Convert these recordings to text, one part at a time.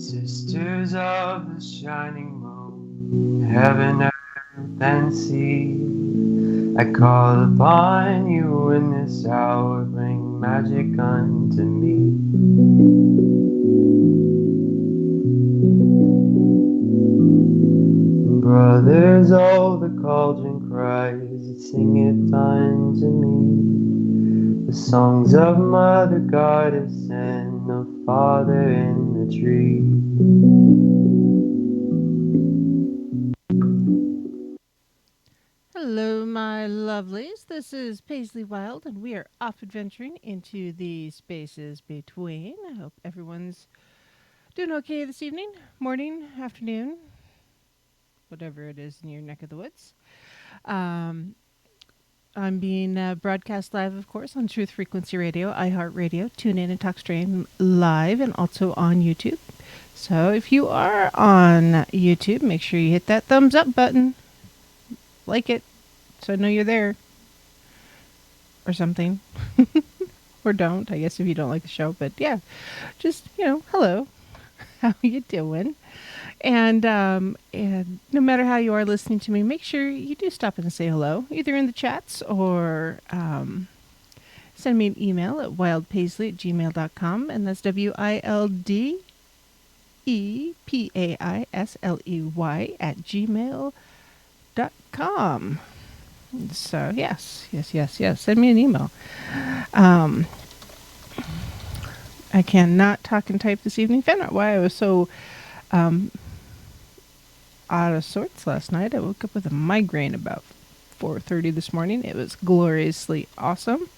Sisters of the shining moon, heaven, earth, and sea, I call upon you in this hour, bring magic unto me. Brothers, oh, the cauldron cries, it singeth unto me the songs of Mother Goddess and of Father in the tree. Hello, my lovelies. This is Paisley Wild, and we are off adventuring into the spaces between. I hope everyone's doing okay this evening, morning, afternoon, whatever it is in your neck of the woods. Um, I'm being broadcast live, of course, on Truth Frequency Radio, iHeartRadio, TuneIn and TalkStream live, and also on YouTube. So if you are on YouTube, make sure you hit that thumbs up button, like it, so I know you're there. Or something. Or don't, I guess, if you don't like the show. But yeah, just, hello. How you doing? And no matter how you are listening to me, make sure you do stop and say hello, either in the chats or send me an email at wildpaisley@gmail.com, and that's WILDEPAISLEY@gmail.com. So yes. Send me an email. I cannot talk and type this evening. Found out why I was so out of sorts last night. I woke up with a migraine about 4:30 this morning. It was gloriously awesome.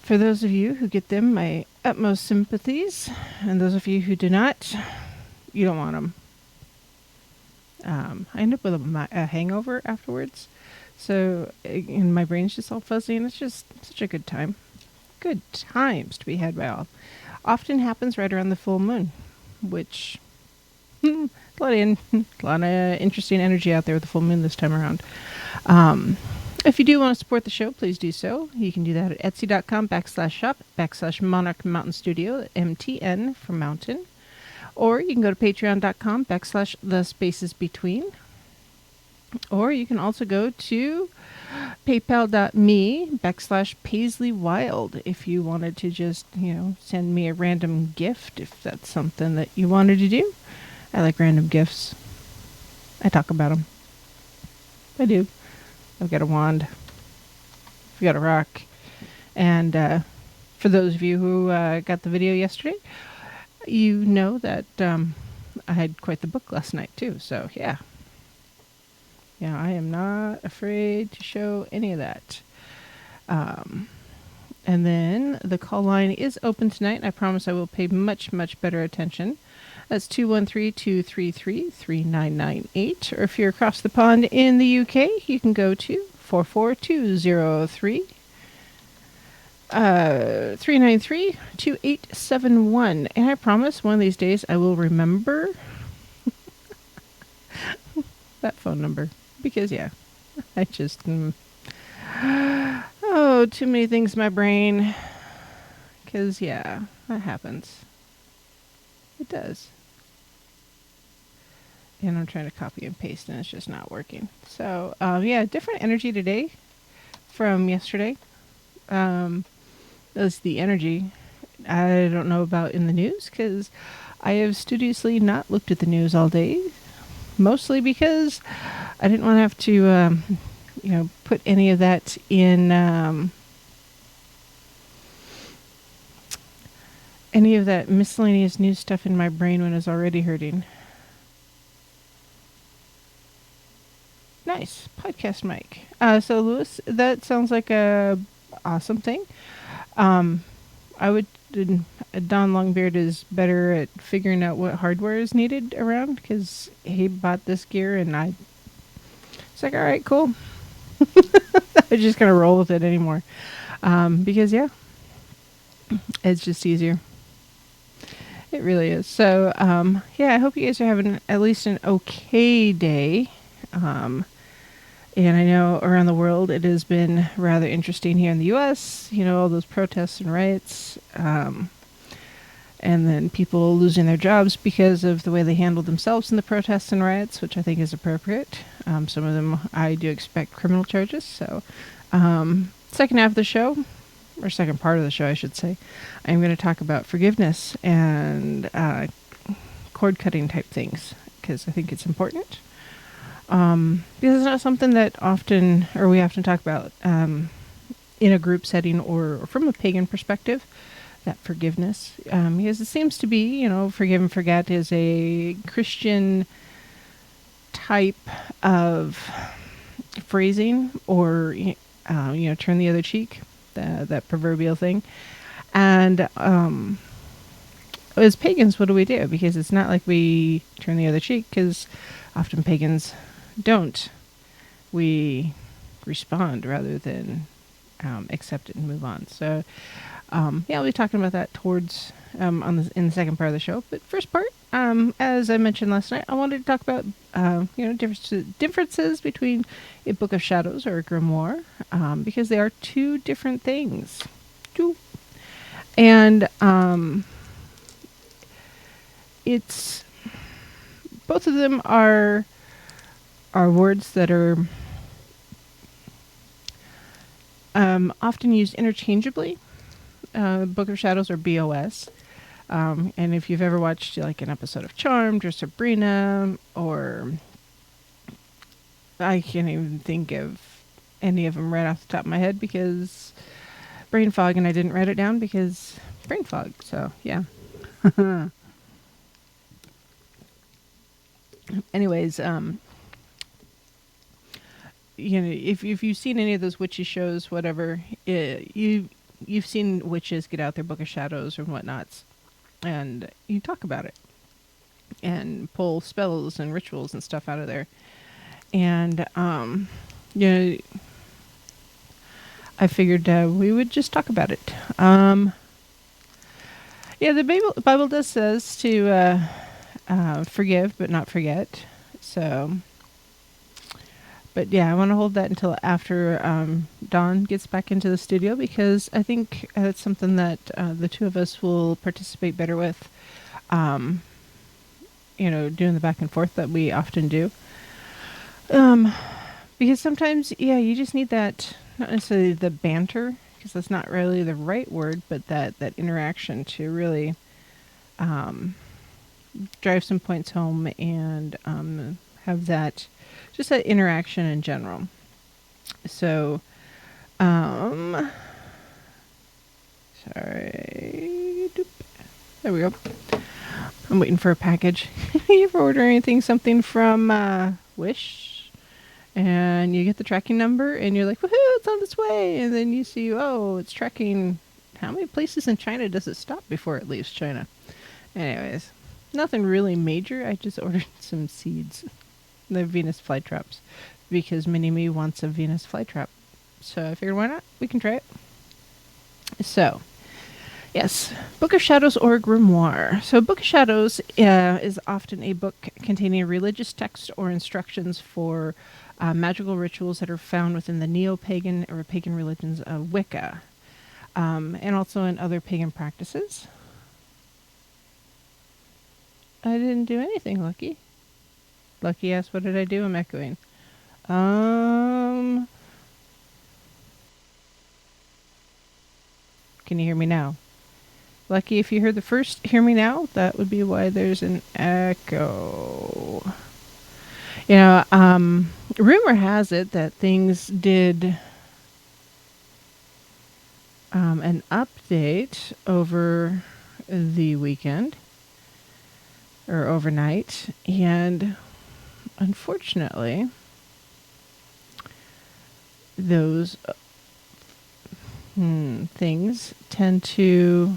For those of you who get them, my utmost sympathies, and those of you who do not, you don't want them. I end up with a hangover afterwards. So, and my brain's just all fuzzy, and it's just such a good time. Good times to be had by all. Often happens right around the full moon, which a lot of interesting energy out there with the full moon this time around. If you do want to support the show, please do so. You can do that at etsy.com/shop/Monarch Mountain Studio, MTN for mountain. Or you can go to patreon.com/the spaces between. Or you can also go to paypal.me/PaisleyWild if you wanted to just, send me a random gift, if that's something that you wanted to do. I like random gifts. I talk about them. I do. I've got a wand. I've got a rock. And for those of you who got the video yesterday, you know that I had quite the book last night too. So yeah. Yeah, I am not afraid to show any of that. And then the call line is open tonight. I promise I will pay much, much better attention. That's 213-233-3998. Or if you're across the pond in the UK, you can go to 44203 393-2871. And I promise one of these days I will remember that phone number. Because, I just... too many things in my brain. Because, that happens. It does. And I'm trying to copy and paste, and it's just not working. So, different energy today from yesterday. That's the energy. I don't know about in the news, because I have studiously not looked at the news all day. Mostly because I didn't want to have to, put any of that in, any of that miscellaneous news stuff in my brain when it's already hurting. Nice. Podcast mic. So, Louis, that sounds like a awesome thing. I would... Don Longbeard is better at figuring out what hardware is needed around, because he bought this gear and it's like, all right, cool. I'm just going to roll with it anymore. Because it's just easier. It really is. So, I hope you guys are having at least an okay day. And I know around the world it has been rather interesting here in the U.S., all those protests and riots. and then people losing their jobs because of the way they handled themselves in the protests and riots, which I think is appropriate. Some of them I do expect criminal charges. So, second half of the show, or second part of the show, I should say, I'm going to talk about forgiveness and cord cutting type things because I think it's important. Because it's not something that we often talk about in a group setting or from a pagan perspective, that forgiveness. Because it seems to be, forgive and forget is a Christian type of phrasing, or, turn the other cheek, that proverbial thing. And as pagans, what do we do? Because it's not like we turn the other cheek, because often pagans don't. We respond rather than accept it and move on. So, I'll be talking about that towards in the second part of the show. But first part, as I mentioned last night, I wanted to talk about differences between a Book of Shadows or a Grimoire, because they are two different things. And it's both of them are words that are often used interchangeably. Book of Shadows or BOS. And if you've ever watched like an episode of Charmed or Sabrina, or I can't even think of any of them right off the top of my head because brain fog, and I didn't write it down because brain fog. So yeah. Anyways, if you've seen any of those witchy shows, whatever, you've seen witches get out their Book of Shadows or whatnots, and you talk about it and pull spells and rituals and stuff out of there. And I figured we would just talk about it. The Bible does says to forgive but not forget. So, but yeah, I want to hold that until after Dawn gets back into the studio, because I think it's something that the two of us will participate better with. Doing the back and forth that we often do. Because sometimes, you just need that, not necessarily the banter, because that's not really the right word, but that interaction to really drive some points home and have that, just that interaction in general. So, sorry. There we go. I'm waiting for a package. You ever order something from Wish, and you get the tracking number, and you're like, woohoo, it's on its way, and then you see, oh, it's tracking. How many places in China does it stop before it leaves China? Anyways, nothing really major. I just ordered some seeds, the Venus flytraps, because Mini-Me wants a Venus flytrap. So I figured, why not? We can try it. So, yes, Book of Shadows or Grimoire. So Book of Shadows is often a book containing a religious text or instructions for magical rituals that are found within the neo-pagan or pagan religions of Wicca, and also in other pagan practices. I didn't do anything, Lucky. Lucky asked, what did I do? I'm echoing. Can you hear me now? Lucky, if you heard the first hear me now, that would be why there's an echo. Rumor has it that things did an update over the weekend or overnight, and unfortunately those things tend to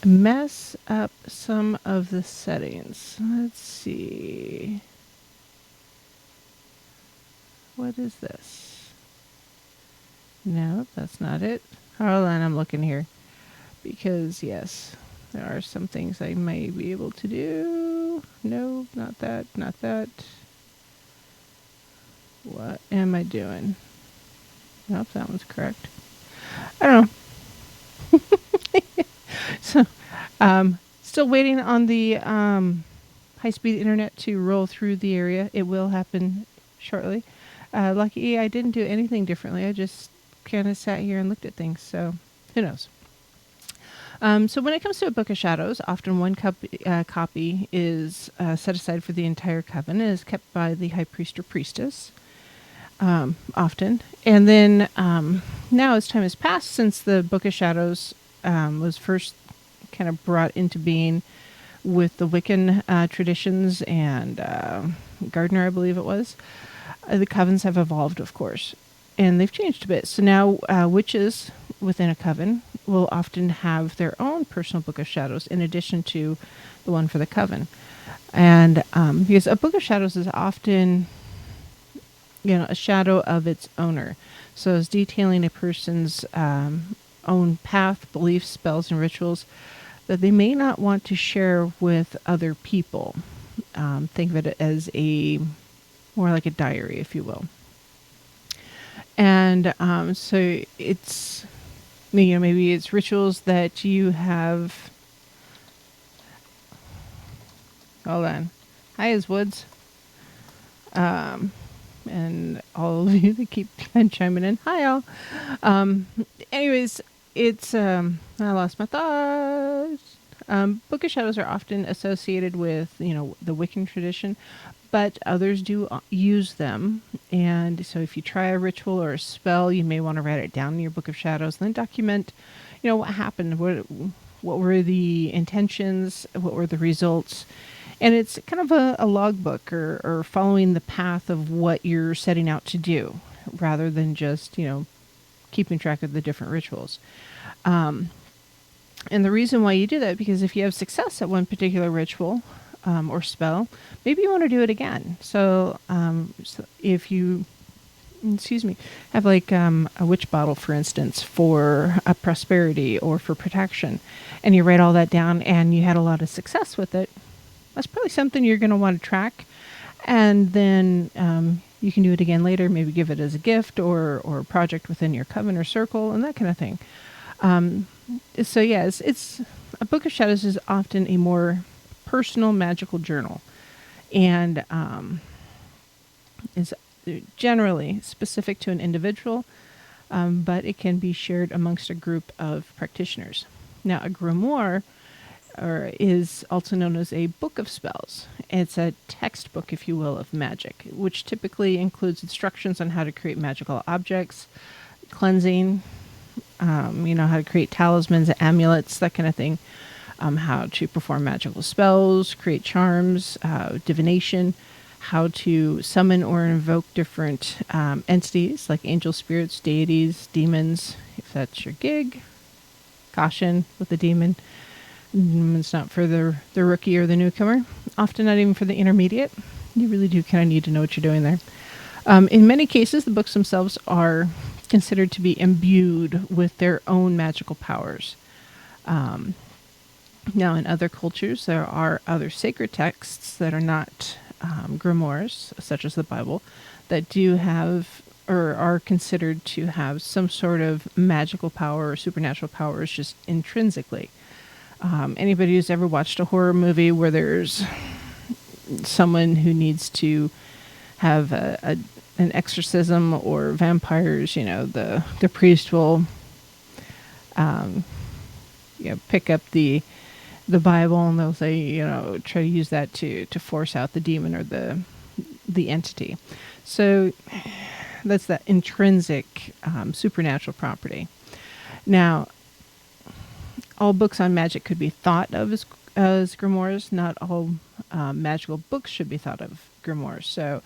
mess up some of the settings. Let's see. What is this? No, that's not it. Hold on, I'm looking here. Because, yes, there are some things I may be able to do. No, not that, not that. What am I doing? Nope, that one's correct. I don't know. So, still waiting on the high-speed internet to roll through the area. It will happen shortly. Lucky I didn't do anything differently. I just kind of sat here and looked at things. So, who knows? So when it comes to a Book of Shadows, often one copy is set aside for the entire coven and is kept by the high priest or priestess, often. And then now, as time has passed since the Book of Shadows was first kind of brought into being with the Wiccan traditions and Gardner, I believe it was, the covens have evolved, of course, and they've changed a bit. So now witches within a coven will often have their own personal Book of Shadows in addition to the one for the coven. And because a Book of Shadows is often, a shadow of its owner. So it's detailing a person's own path, beliefs, spells, and rituals that they may not want to share with other people. Think of it as more like a diary, if you will. And so it's, maybe it's rituals that you have. Hold on. Hi, is Woods. And all of you that keep chiming in. Hi, all. Anyways, it's, I lost my thoughts. Book of Shadows are often associated with, the Wiccan tradition, but others do use them. And so if you try a ritual or a spell, you may want to write it down in your Book of Shadows and then document, what happened, what were the intentions, what were the results. And it's kind of a logbook or following the path of what you're setting out to do rather than just, keeping track of the different rituals. And the reason why you do that, because if you have success at one particular ritual or spell, maybe you want to do it again. So if you, have like a witch bottle, for instance, for a prosperity or for protection, and you write all that down and you had a lot of success with it, that's probably something you're going to want to track. And then you can do it again later, maybe give it as a gift or a project within your coven or circle and that kind of thing. So yes, it's a Book of Shadows is often a more personal magical journal, and is generally specific to an individual, but it can be shared amongst a group of practitioners. Now, a grimoire is also known as a book of spells. It's a textbook, if you will, of magic, which typically includes instructions on how to create magical objects, cleansing, how to create talismans, amulets, that kind of thing, how to perform magical spells, create charms, divination, how to summon or invoke different entities like angel spirits, deities, demons, if that's your gig. Caution with the demon. It's not for the rookie or the newcomer, often not even for the intermediate. You really do kind of need to know what you're doing there. In many cases, the books themselves are considered to be imbued with their own magical powers. Now, in other cultures, there are other sacred texts that are not grimoires, such as the Bible, that do have or are considered to have some sort of magical power or supernatural powers just intrinsically. Anybody who's ever watched a horror movie where there's someone who needs to have an exorcism or vampires, the priest will pick up the Bible and they'll say, try to use that to force out the demon or the entity. So that's that intrinsic supernatural property. Now, all books on magic could be thought of as grimoires. Not all magical books should be thought of grimoires. So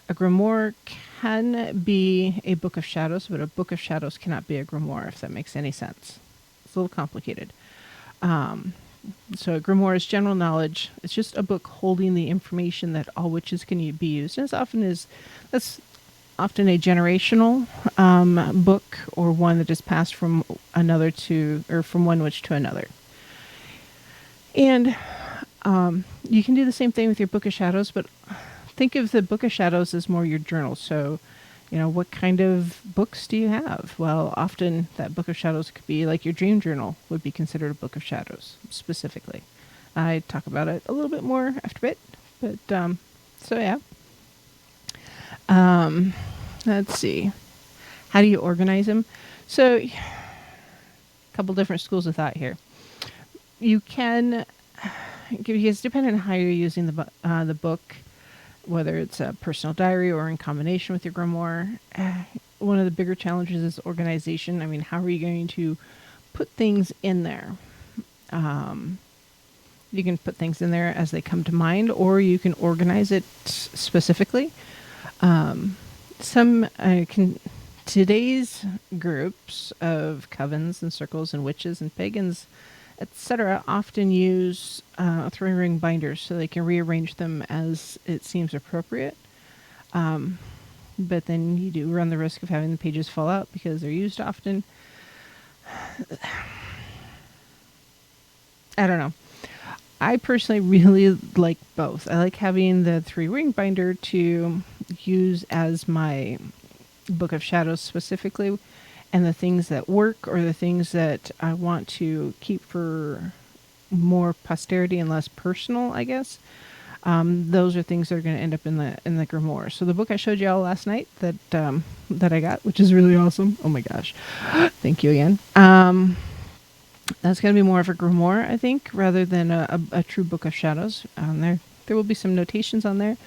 a grimoire can be a Book of Shadows, but a Book of Shadows cannot be a grimoire, if that makes any sense. It's a little complicated. So a grimoire is general knowledge. It's just a book holding the information that all witches can be used. And that's often a generational book, or one that is passed from from one witch to another. And you can do the same thing with your Book of Shadows, but think of the Book of Shadows as more your journal. So What kind of books do you have? Well, often that book of shadows could be like your dream journal would be considered a book of shadows specifically. I talk about it a little bit more after a bit, but so yeah. Let's see. How do you organize them? So, a couple different schools of thought here. You can, because depending on how you're using the book, whether it's a personal diary or in combination with your grimoire, one of the bigger challenges is organization. I mean, how are you going to put things in there? You can put things in there as they come to mind, or you can organize it specifically. Today's groups of covens and circles and witches and pagans, etc., often use 3-ring binders so they can rearrange them as it seems appropriate. But then you do run the risk of having the pages fall out because they're used often. I don't know. I personally really like both. I like having the 3-ring binder to use as my Book of Shadows specifically, and the things that work or the things that I want to keep for more posterity and less personal, I guess. Those are things that are going to end up in the grimoire. So the book I showed you all last night that I got, which is really awesome. Oh my gosh, thank you again. That's going to be more of a grimoire, I think, rather than a true Book of Shadows. There will be some notations on there.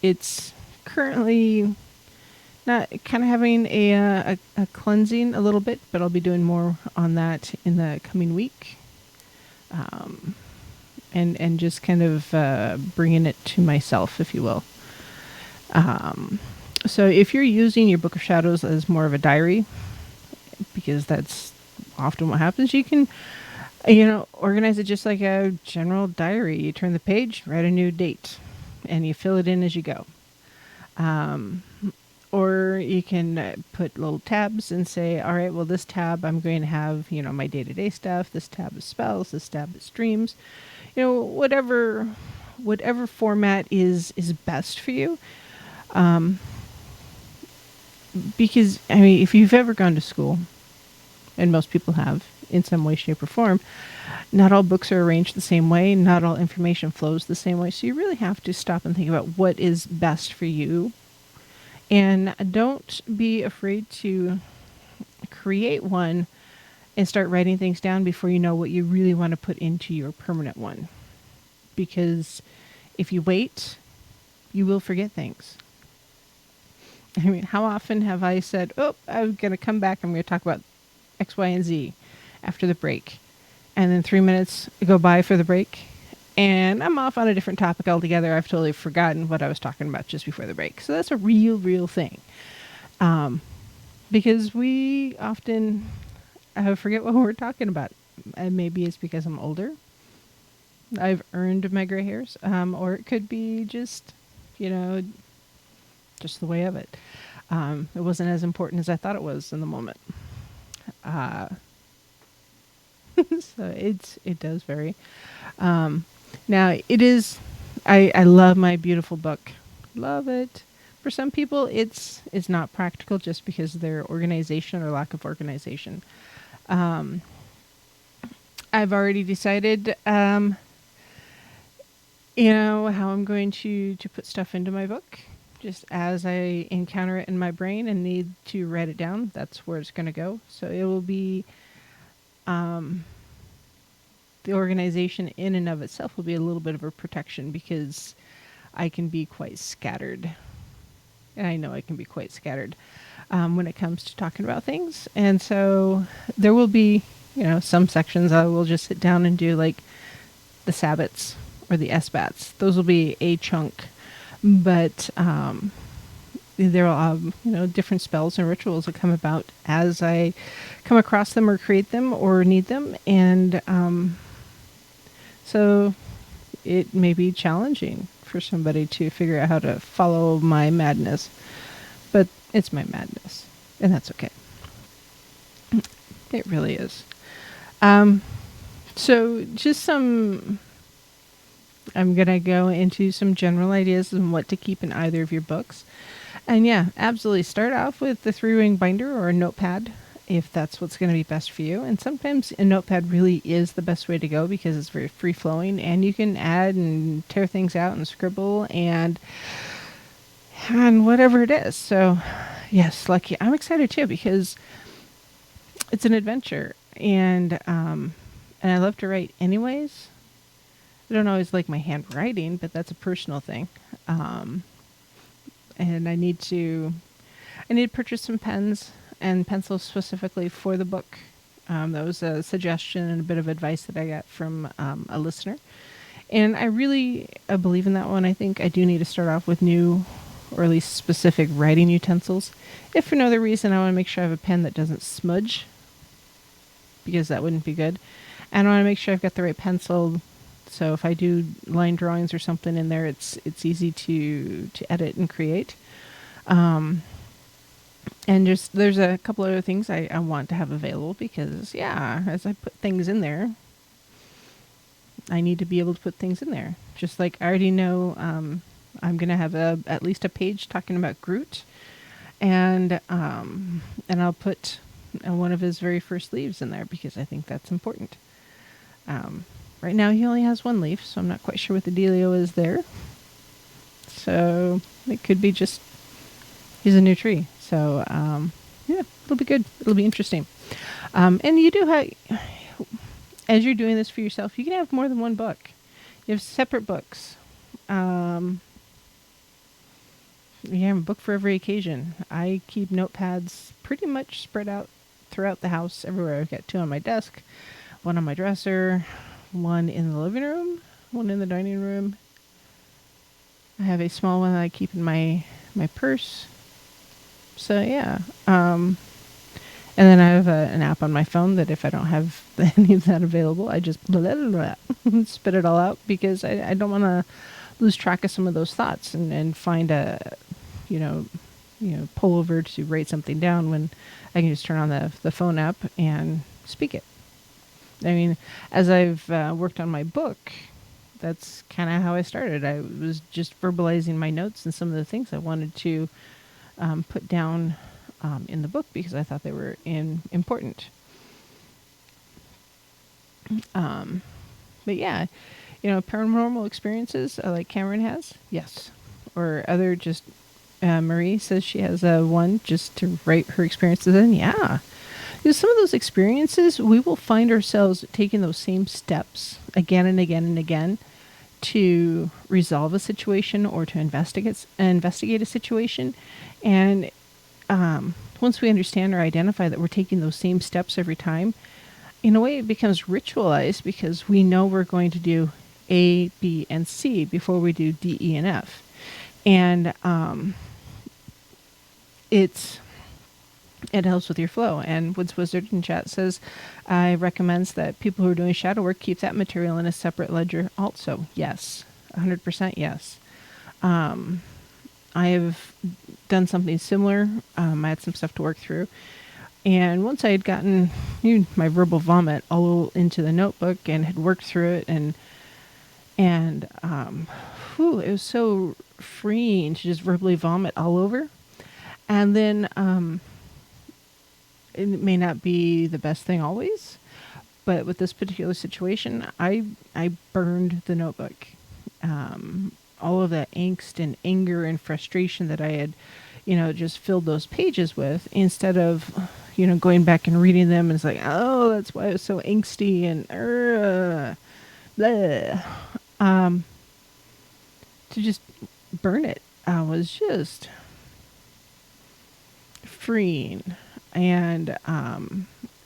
It's currently not kind of having a cleansing a little bit, but I'll be doing more on that in the coming week. And just kind of bringing it to myself, if you will. So if you're using your Book of Shadows as more of a diary, because that's often what happens, you can, organize it just like a general diary. You turn the page, write a new date, and you fill it in as you go. Or you can put little tabs and say, all right, well, this tab I'm going to have, my day-to-day stuff. This tab is spells. This tab is dreams. Whatever format is best for you. Because, if you've ever gone to school, and most people have in some way, shape, or form, not all books are arranged the same way. Not all information flows the same way. So you really have to stop and think about what is best for you. And don't be afraid to create one and start writing things down before you know what you really want to put into your permanent one. Because if you wait, you will forget things. How often have I said, I'm going to come back, I'm going to talk about X, Y, and Z after the break. And then 3 minutes go by for the break, and I'm off on a different topic altogether. I've totally forgotten what I was talking about just before the break. So that's a real thing. Because we often forget what we're talking about. And maybe it's because I'm older. I've earned my gray hairs. Or it could be just, just the way of it. It wasn't as important as I thought it was in the moment. So it does vary. Now it is, I love my beautiful book. Love it. For some people, it's not practical just because of their organization or lack of organization. I've already decided, how I'm going to put stuff into my book. Just as I encounter it in my brain and need to write it down, that's where it's going to go. So it will be, the organization in and of itself will be a little bit of a protection because I can be quite scattered. And I know I can be quite scattered when it comes to talking about things. And so there will be, some sections I will just sit down and do, like the Sabbats or the S-bats. Those will be a chunk. But there will have, different spells and rituals that come about as I come across them or create them or need them. And so it may be challenging for somebody to figure out how to follow my madness. But it's my madness. And that's okay. It really is. So just I'm going to go into some general ideas on what to keep in either of your books. And yeah, absolutely. Start off with the 3-ring binder or a notepad if that's what's going to be best for you. And sometimes a notepad really is the best way to go because it's very free flowing and you can add and tear things out and scribble and whatever it is. So yes, lucky. I'm excited too because it's an adventure and I love to write anyways. I don't always like my handwriting, but that's a personal thing. And I need to purchase some pens and pencils specifically for the book. That was a suggestion and a bit of advice that I got from a listener. And I really believe in that one. I think I do need to start off with new or at least specific writing utensils. If for no other reason, I want to make sure I have a pen that doesn't smudge because that wouldn't be good. And I want to make sure I've got the right pencil. So if I do line drawings or something in there, it's easy to edit and create. And just there's a couple other things I want to have available because, yeah, as I put things in there, I need to be able to put things in there. Just like I already know I'm going to have at least a page talking about Groot. And I'll put one of his very first leaves in there because I think that's important. Right now he only has one leaf, so I'm not quite sure what the dealio is there. So it could be just he's a new tree. So yeah, it'll be good. It'll be interesting. And you do have, as you're doing this for yourself, you can have more than one book. You have separate books. You have a book for every occasion. I keep notepads pretty much spread out throughout the house, everywhere. I've got 2 on my desk, 1 on my dresser, 1 in the living room, 1 in the dining room. I have a small one that I keep in my purse. So yeah. And then I have an app on my phone that if I don't have any of that available, I just spit it all out because I don't want to lose track of some of those thoughts and find a, pull over to write something down when I can just turn on the phone app and speak it. I mean, as I've worked on my book, that's kind of how I started. I was just verbalizing my notes and some of the things I wanted to put down in the book because I thought they were important. But yeah, paranormal experiences like Cameron has, yes. Or other just, Marie says she has one just to write her experiences in, yeah. Because some of those experiences, we will find ourselves taking those same steps again and again and again to resolve a situation or to investigate a situation. And once we understand or identify that we're taking those same steps every time, in a way it becomes ritualized because we know we're going to do A, B, and C before we do D, E, and F. And it helps with your flow. And Woods Wizard in chat says, I recommends that people who are doing shadow work keep that material in a separate ledger also. Yes, 100% yes. I have done something similar. I had some stuff to work through. And once I had gotten my verbal vomit all into the notebook and had worked through it and it was so freeing to just verbally vomit all over. And then it may not be the best thing always, but with this particular situation, I burned the notebook. All of that angst and anger and frustration that I had, just filled those pages with, instead of, going back and reading them and it's like, oh, that's why I was so angsty and blah. To just burn it was just freeing. And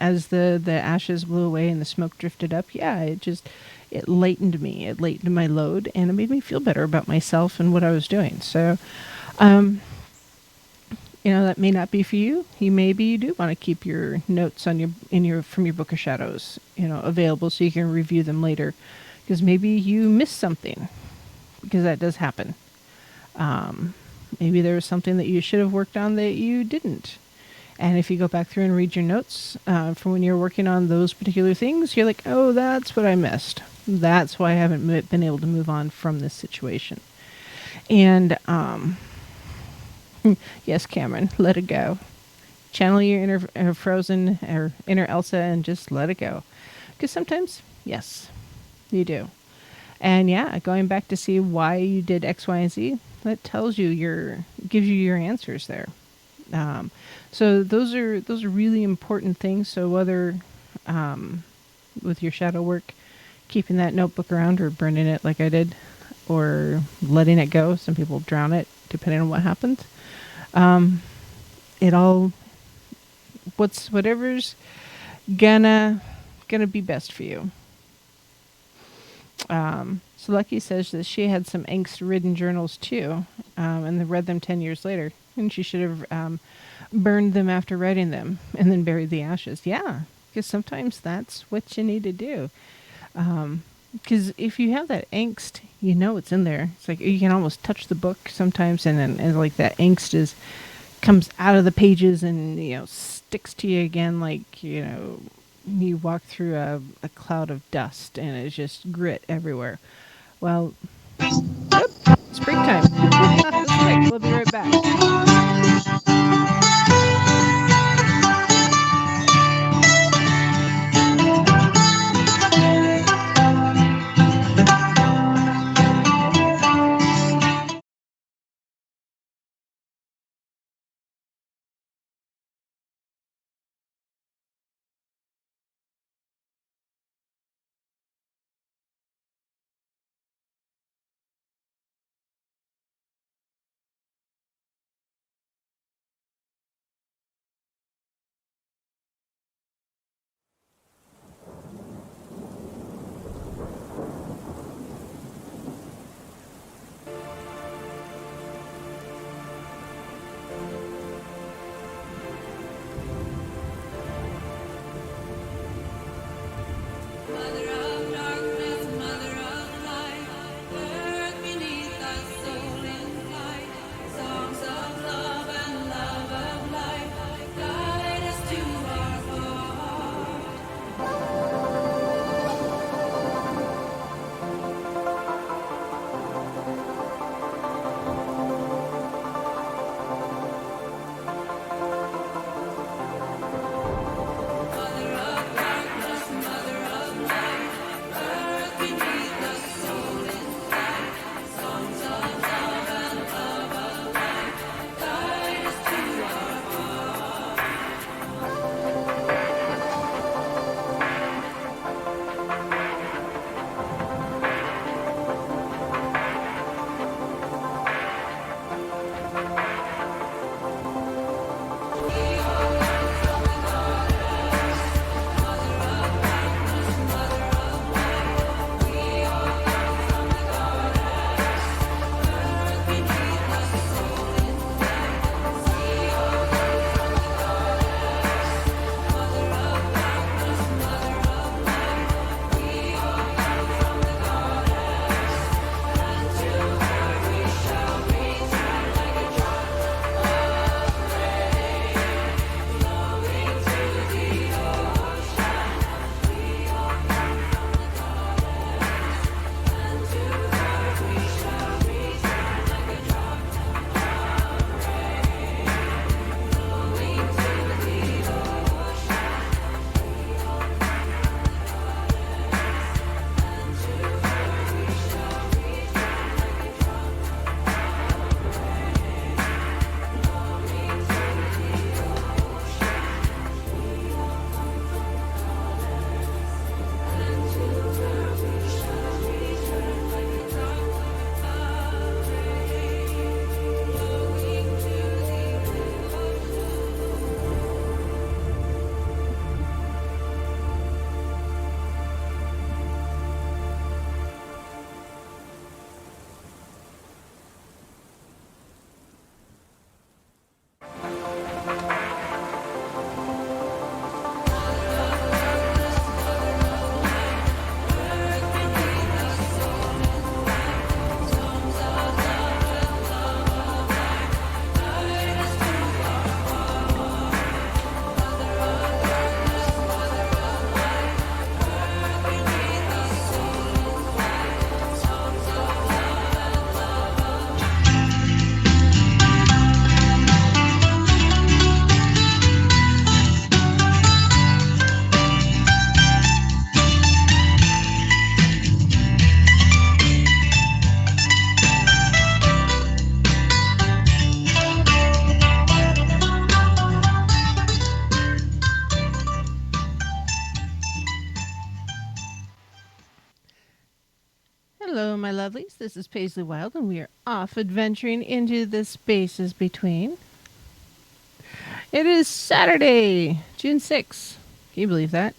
as the ashes blew away and the smoke drifted up, yeah, it lightened me. It lightened my load, and it made me feel better about myself and what I was doing. So, that may not be for you. Maybe you do want to keep your notes from your Book of Shadows, available so you can review them later, because maybe you missed something, because that does happen. Maybe there was something that you should have worked on that you didn't. And if you go back through and read your notes from when you're working on those particular things, you're like, oh, that's what I missed. That's why I haven't been able to move on from this situation. And Yes, Cameron, let it go. Channel your inner Frozen or inner Elsa and just let it go. Because sometimes, yes, you do. And yeah, going back to see why you did X, Y, and Z, that tells you gives you your answers there. Um, so those are really important things. So whether with your shadow work, keeping that notebook around or burning it like I did, or letting it go. Some people drown it, depending on what happens. Um, it all whatever's gonna be best for you. So Lucky says that she had some angst-ridden journals too, and then read them 10 years later, and she should have burned them after writing them, and then buried the ashes. Yeah, because sometimes that's what you need to do. Because if you have that angst, you know it's in there. It's like you can almost touch the book sometimes, and like that angst is comes out of the pages and sticks to you again, like you walk through a cloud of dust and it's just grit everywhere. Well, yep, it's break time. That's quick. We'll be right back. Hello, my lovelies. This is Paisley Wild, and we are off adventuring into the spaces between. It is Saturday, June 6th. Can you believe that?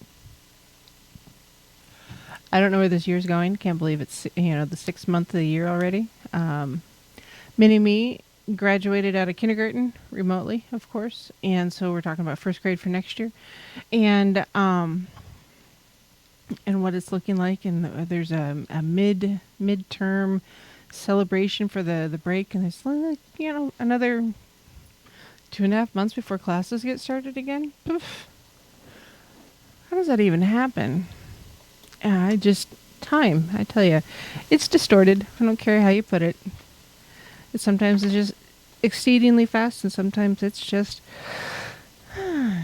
I don't know where this year's going. Can't believe it's, the 6th month of the year already. Mini-me graduated out of kindergarten remotely, of course. And so we're talking about first grade for next year. And what it's looking like, and there's a midterm celebration for the break, and there's another 2.5 months before classes get started again. Poof. How does that even happen? Time, I tell you, it's distorted. I don't care how you put it. Sometimes it's just exceedingly fast, and sometimes it's just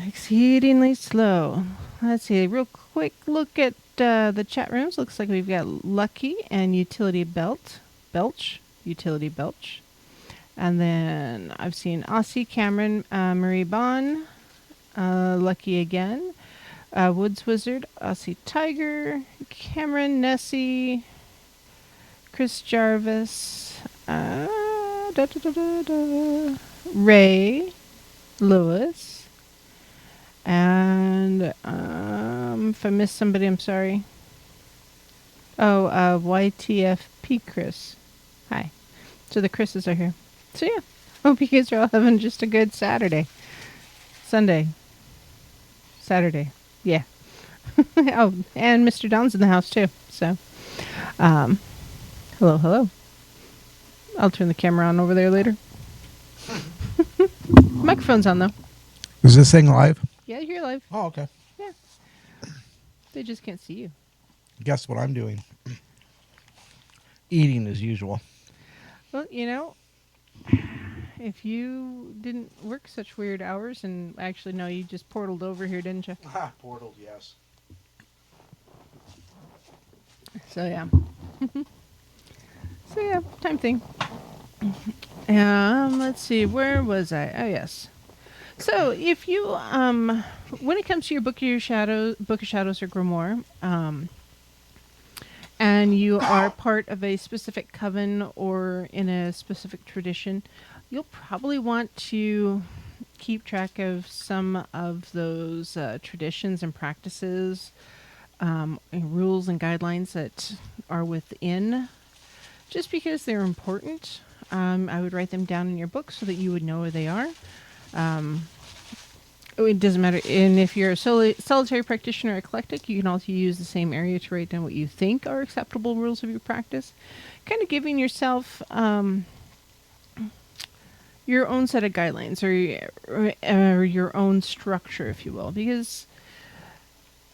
exceedingly slow. Let's see, a real quick look at the chat rooms. Looks like we've got Lucky and Utility Belch. And then I've seen Aussie, Cameron, Marie Bond, Lucky again, Woods Wizard, Aussie Tiger, Cameron, Nessie, Chris Jarvis, Ray, Lewis, and if I missed somebody, I'm sorry. Oh, YTFP Chris. Hi. So the Chris's are here. So yeah, hope you guys are all having just a good Saturday. Saturday. Yeah. Oh, and Mr. Don's in the house too. So, hello. I'll turn the camera on over there later. Microphone's on though. Is this thing live? Yeah, you're live. Oh, okay. Yeah. They just can't see you. Guess what I'm doing? Eating as usual. Well, if you didn't work such weird hours, and actually, no, you just portaled over here, didn't you? Portaled, yes. So, yeah. Time thing. Let's see, where was I? Oh, yes. So, if you, when it comes to your Book of Shadows or Grimoire, and you are part of a specific coven or in a specific tradition, you'll probably want to keep track of some of those traditions and practices, and rules and guidelines that are within, just because they're important. I would write them down in your book so that you would know where they are. It doesn't matter. And if you're a solitary practitioner or eclectic, you can also use the same area to write down what you think are acceptable rules of your practice. Kind of giving yourself your own set of guidelines or your own structure, if you will. Because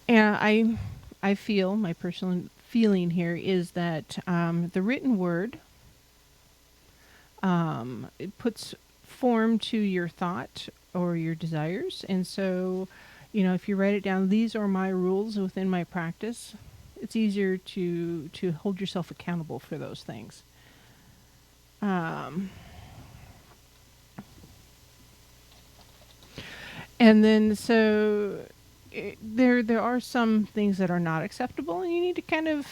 I feel, my personal feeling here is that the written word, it puts form to your thought or your desires. And so, if you write it down, these are my rules within my practice, it's easier to hold yourself accountable for those things. And then, so there are some things that are not acceptable, and you need to kind of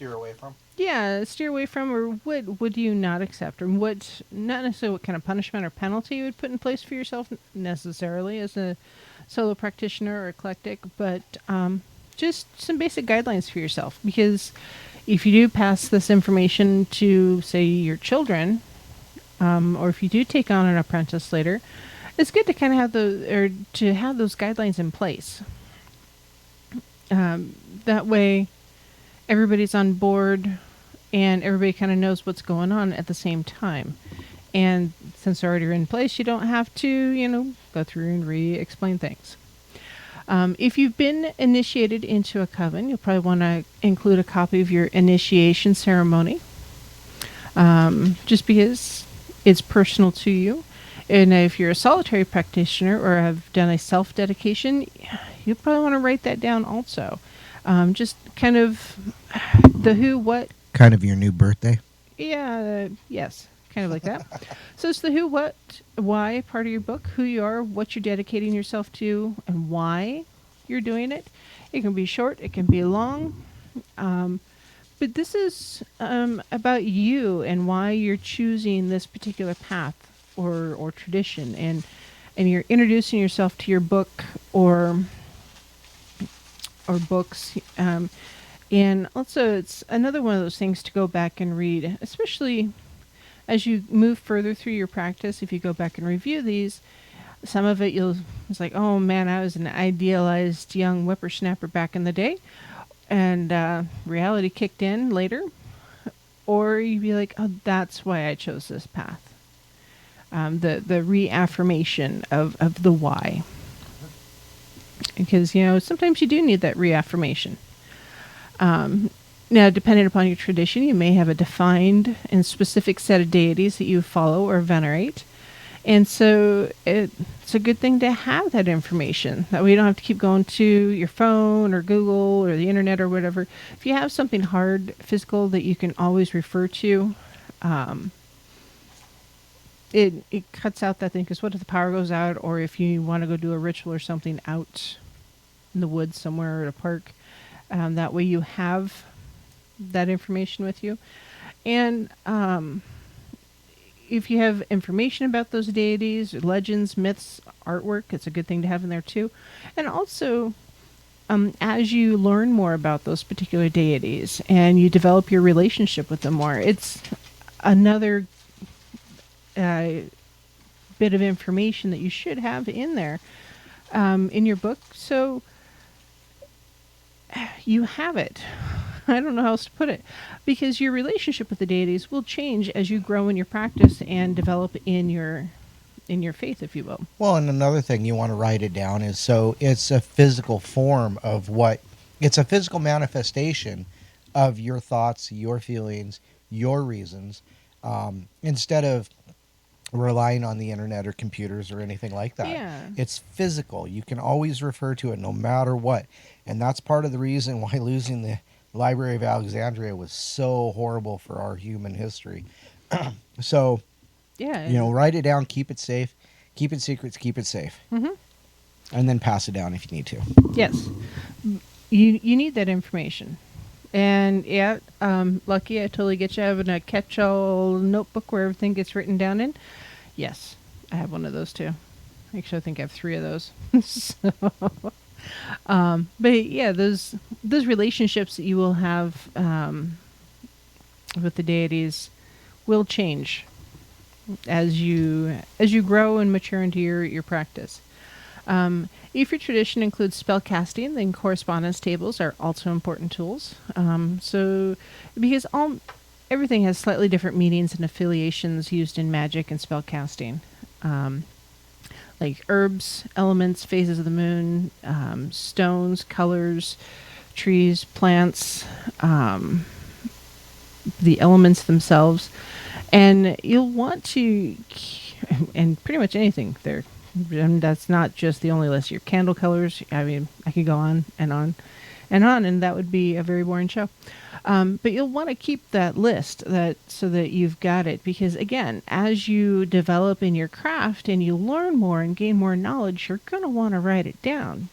Steer away from? Yeah, steer away from, or what would you not accept, or what, not necessarily what kind of punishment or penalty you would put in place for yourself necessarily as a solo practitioner or eclectic, but just some basic guidelines for yourself. Because if you do pass this information to, say, your children, or if you do take on an apprentice later, it's good to kind of have those guidelines in place. That way, everybody's on board and everybody kind of knows what's going on at the same time. And since they're already in place, you don't have to, go through and re-explain things. If you've been initiated into a coven, you'll probably want to include a copy of your initiation ceremony, just because it's personal to you. And if you're a solitary practitioner or have done a self-dedication, you probably want to write that down also. Just kind of the who, what. Kind of your new birthday? Yeah, yes, kind of like that. So it's the who, what, why part of your book, who you are, what you're dedicating yourself to, and why you're doing it. It can be short, it can be long. But this is about you and why you're choosing this particular path or tradition, and you're introducing yourself to your book or books. And also, it's another one of those things to go back and read, especially as you move further through your practice. If you go back and review these, some of it it's like, oh man, I was an idealized young whippersnapper back in the day, and reality kicked in later. Or you'd be like, oh, that's why I chose this path. The reaffirmation of the why. Because, sometimes you do need that reaffirmation. Now, depending upon your tradition, you may have a defined and specific set of deities that you follow or venerate. And so it's a good thing to have that information. That way you don't have to keep going to your phone or Google or the internet or whatever. If you have something hard, physical, that you can always refer to, it cuts out that thing. Because what if the power goes out, or if you want to go do a ritual or something out in the woods somewhere or at a park, that way you have that information with you. And if you have information about those deities, legends, myths, artwork, it's a good thing to have in there too. And also, as you learn more about those particular deities and you develop your relationship with them more, it's another bit of information that you should have in there in your book. So you have it. I don't know how else to put it, because your relationship with the deities will change as you grow in your practice and develop in your faith, if you will. Well, and another thing you want to write it down is, so it's a physical form of it's a physical manifestation of your thoughts, your feelings, your reasons, instead of relying on the internet or computers or anything like that. Yeah. It's physical. You can always refer to it no matter what. And that's part of the reason why losing the Library of Alexandria was so horrible for our human history. So, yeah, write it down, keep it safe, keep it secrets, keep it safe. Mm-hmm. And then pass it down if you need to. Yes. You need that information. And yeah, lucky I totally get you having a catch-all notebook where everything gets written down in. Yes, I have one of those too. Actually, I think I have 3 of those. So, but yeah, those relationships that you will have with the deities will change as you grow and mature into your practice. If your tradition includes spell casting, then correspondence tables are also important tools. So, because everything has slightly different meanings and affiliations used in magic and spell casting. Like herbs, elements, phases of the moon, stones, colors, trees, plants, the elements themselves. And you'll want to, and pretty much anything there. And that's not just the only list. Your candle colors, I mean, I could go on and on and on, and that would be a very boring show. But you'll want to keep that list so that you've got it. Because, again, as you develop in your craft and you learn more and gain more knowledge, you're going to want to write it down.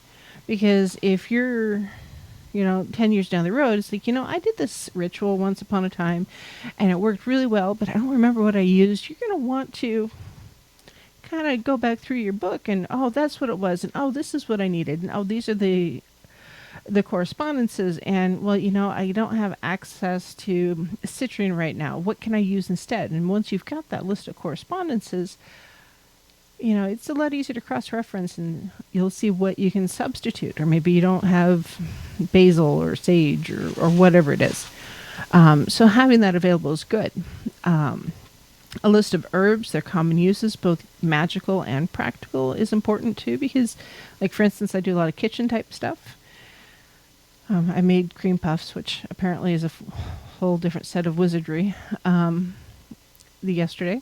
Because if you're 10 years down the road, it's like, I did this ritual once upon a time, and it worked really well, but I don't remember what I used. You're going to want to kind of go back through your book and, oh, that's what it was, and oh, this is what I needed, and oh, these are the correspondences, and well, I don't have access to citrine right now. What can I use instead? And once you've got that list of correspondences, it's a lot easier to cross-reference, and you'll see what you can substitute. Or maybe you don't have basil or sage or whatever it is. So having that available is good. A list of herbs, their common uses, both magical and practical, is important too, because, like, for instance, I do a lot of kitchen type stuff. I made cream puffs, which apparently is a whole different set of wizardry, yesterday.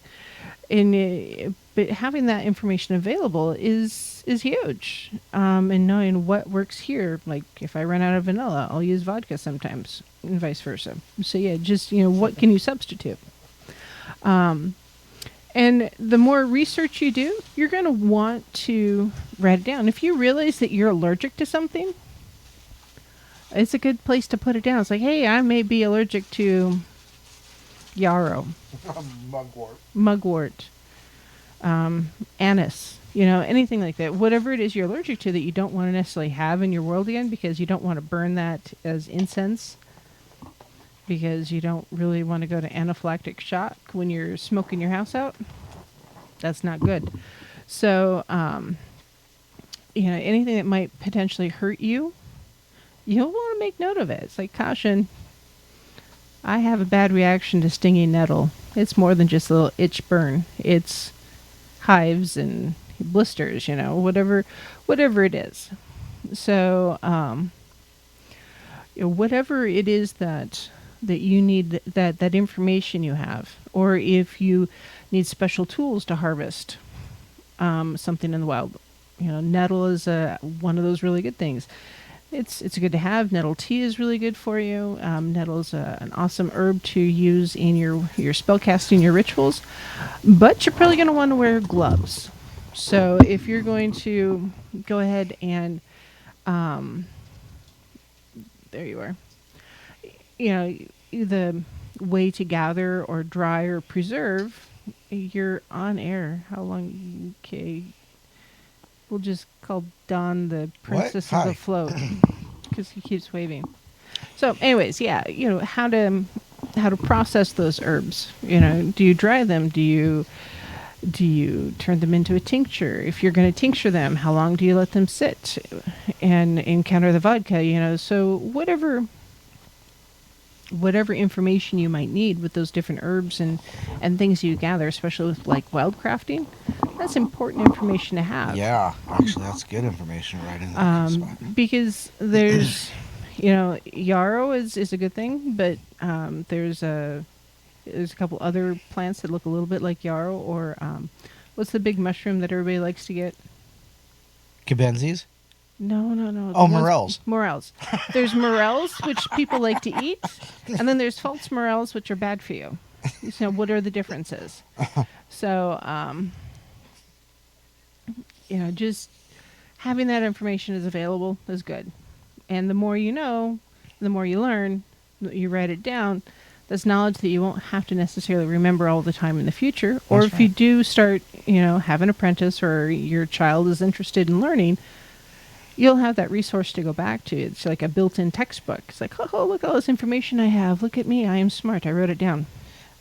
But having that information available is huge. And knowing what works here, like if I run out of vanilla, I'll use vodka sometimes, and vice versa. So yeah, just what can you substitute? And the more research you do, you're going to want to write it down. If you realize that you're allergic to something, It's a good place to put it down. It's like, hey, I may be allergic to yarrow, mugwort, anise, anything like that. Whatever it is you're allergic to that you don't want to necessarily have in your world again because you don't want to burn that as incense, because you don't really want to go to anaphylactic shock when you're smoking your house out. That's not good. So, anything that might potentially hurt you, you'll want to make note of it. It's like, caution, I have a bad reaction to stinging nettle. It's more than just a little itch burn. It's hives and blisters, whatever it is. So, whatever it is that you need, that information you have, or if you need special tools to harvest something in the wild, nettle is one of those really good things. It's good to have. Nettle tea is really good for you. Nettle is an awesome herb to use in your spell casting, your rituals, but you're probably going to want to wear gloves. So if you're going to go ahead and there you are. The way to gather or dry or preserve, you're on air. How long? Okay. We'll just call Don the princess of the float because he keeps waving. So anyways, yeah, how to process those herbs. Do you dry them? Do you turn them into a tincture? If you're going to tincture them, how long do you let them sit and encounter the vodka? So whatever information you might need with those different herbs and things you gather, especially with like wildcrafting, that's important information to have. Yeah, actually, that's good information right in that spot. Because there's, yarrow is a good thing, but there's a couple other plants that look a little bit like yarrow, or what's the big mushroom that everybody likes to get? Cabenzies? No. Oh, morels. Morels. There's morels, which people like to eat, and then there's false morels, which are bad for you. So what are the differences? So, just having that information is available is good. And the more you know, the more you learn, you write it down, that's knowledge that you won't have to necessarily remember all the time in the future. Or That's if you do start, have an apprentice or your child is interested in learning, you'll have that resource to go back to. It's like a built-in textbook. It's like, oh, look at all this information I have. Look at me. I am smart. I wrote it down.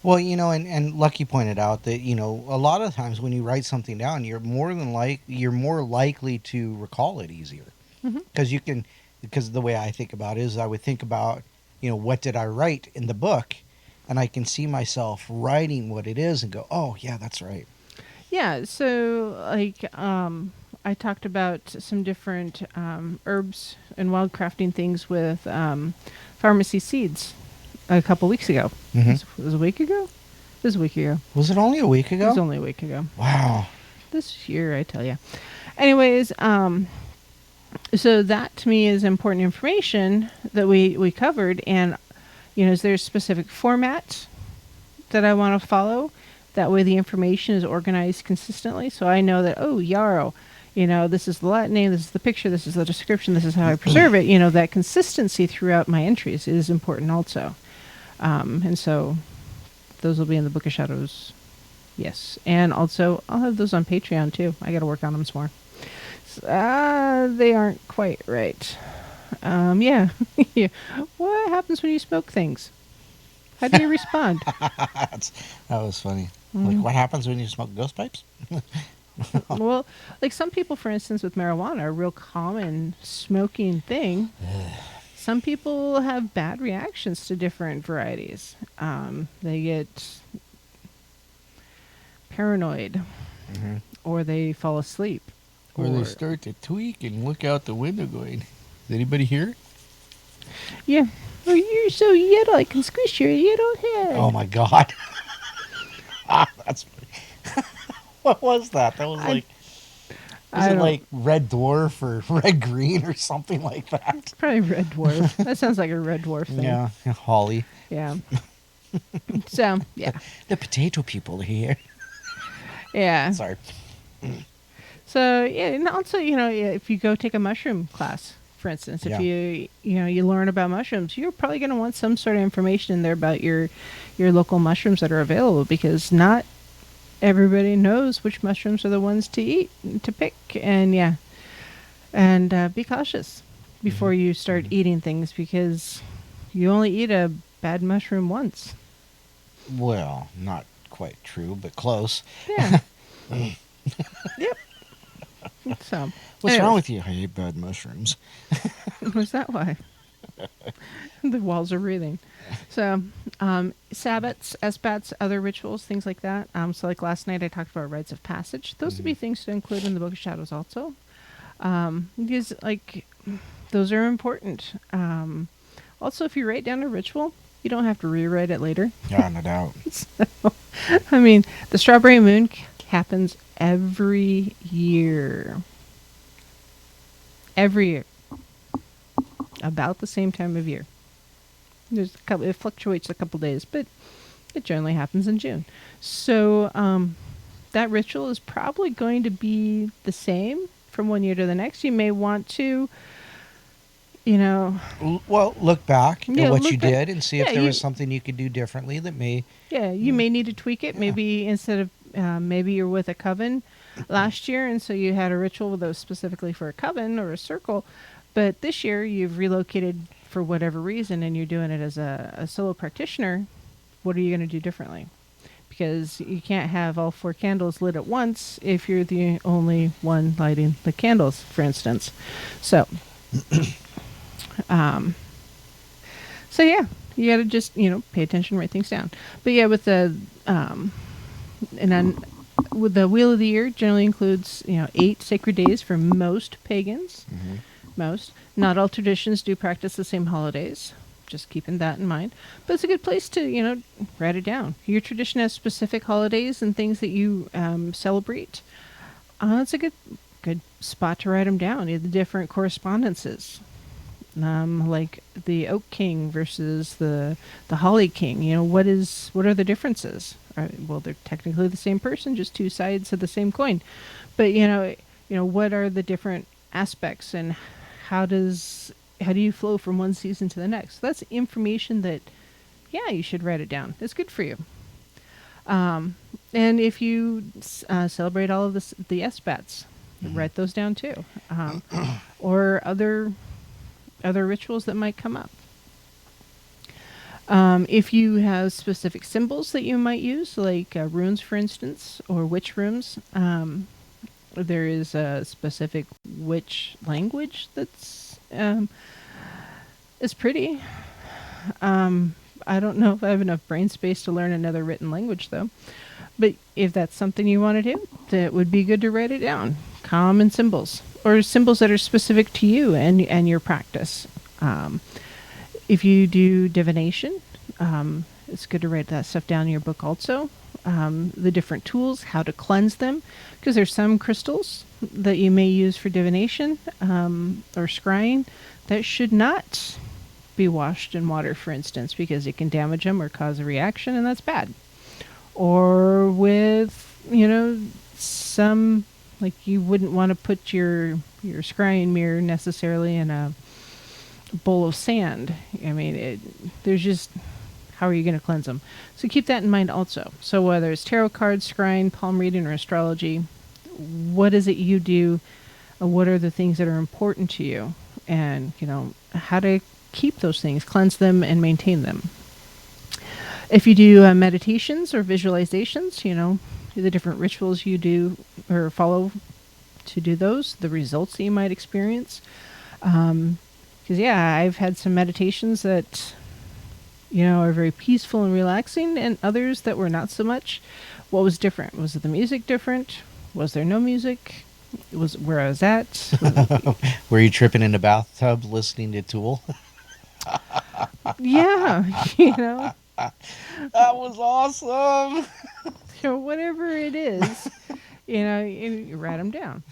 Well, and Lucky pointed out that, a lot of times when you write something down, you're more likely to recall it easier. Mm-hmm. Because the way I think about it is I would think about, what did I write in the book? And I can see myself writing what it is and go, oh, yeah, that's right. Yeah. So, like, I talked about some different herbs and wildcrafting things with pharmacy seeds a couple weeks ago. Mm-hmm. It was a week ago? It was a week ago. Was it only a week ago? It was only a week ago. Wow. This year, I tell you. Anyways, so that to me is important information that we covered. And, is there a specific format that I want to follow? That way the information is organized consistently. So I know that, yarrow, this is the Latin name, this is the picture, this is the description, this is how I preserve it. That consistency throughout my entries is important also. And so those will be in the Book of Shadows. Yes. And also, I'll have those on Patreon too. I got to work on them some more. They aren't quite right. Yeah. What happens when you smoke things? How do you respond? That was funny. Like, what happens when you smoke ghost pipes? Well, like some people, for instance, with marijuana, a real common smoking thing. Some people have bad reactions to different varieties. They get paranoid, or they fall asleep. Or they start to tweak and look out the window going, is anybody here? Yeah. Oh, you're so little, I can squish your little head. Oh, my God. That's funny. What was that? That was like... Is it like Red Dwarf or Red Green or something like that? Probably Red Dwarf. That sounds like a Red Dwarf thing. Yeah, Holly. Yeah. So, yeah. The potato people here. Yeah. Sorry. So, yeah, and also, if you go take a mushroom class, for instance, Yeah. if you learn about mushrooms, you're probably going to want some sort of information in there about your local mushrooms that are available, because not everybody knows which mushrooms are the ones to eat, to pick. And be cautious before you start eating things, because you only eat a bad mushroom once. Well, not quite true, but close. Yeah. Yep. So, What's wrong with you? I ate bad mushrooms. Was that why? The walls are breathing. So, sabbats, esbats, other rituals, things like that. So like last night I talked about rites of passage. Those would be things to include in the Book of Shadows also. Because like those are important. Also, if you write down a ritual, you don't have to rewrite it later. Yeah, no doubt. So, I mean, the strawberry moon happens every year. Every year. About the same time of year. It fluctuates a couple days, but it generally happens in June. So that ritual is probably going to be the same from one year to the next. You may want to, Well, look back at what look you back. did and see if Yeah, there you- was something you could do differently that may. Yeah, you may need to tweak it. Yeah. Maybe instead of maybe you're with a coven last year, and so you had a ritual that was specifically for a coven or a circle, but this year you've relocated for whatever reason, and you're doing it as a solo practitioner. What are you going to do differently? Because you can't have all 4 candles lit at once if you're the only one lighting the candles, for instance. So, so yeah, you got to just pay attention, write things down. But yeah, with the with the Wheel of the Year, generally includes 8 sacred days for most pagans. Most, not all traditions do practice the same holidays. Just keeping that in mind. But it's a good place to write it down. Your tradition has specific holidays and things that you celebrate. It's a good spot to write them down. The different correspondences. Like the Oak King versus the Holly King. What are the differences? Well, they're technically the same person, just 2 sides of the same coin. But what are the different aspects, and how do you flow from one season to the next? So that's information that, you should write it down. It's good for you. And if you celebrate all of the SBATs, write those down too, or other rituals that might come up. If you have specific symbols that you might use, like runes, for instance, or witch runes, there is a specific witch language that's is pretty. I don't know if I have enough brain space to learn another written language, though. But if that's something you want to do, that would be good to write it down. Common symbols, or symbols that are specific to you and your practice. If you do divination, it's good to write that stuff down in your book also. The different tools, how to cleanse them, because there's some crystals that you may use for divination or scrying that should not be washed in water, for instance, because it can damage them or cause a reaction, and that's bad. Or with, some, like you wouldn't want to put your scrying mirror necessarily in a bowl of sand. I mean, there's just, how are you going to cleanse them? So keep that in mind also. So whether it's tarot cards, scrying, palm reading, or astrology, what is it you do? What are the things that are important to you? And, how to keep those things, cleanse them, and maintain them. If you do meditations or visualizations, the different rituals you do or follow to do those, the results that you might experience. Because, I've had some meditations that, are very peaceful and relaxing, and others that were not so much. What was different? Was the music different? Was there no music? Was where I was at? Were you tripping in a bathtub listening to Tool? Yeah, That was awesome. whatever it is, you write them down.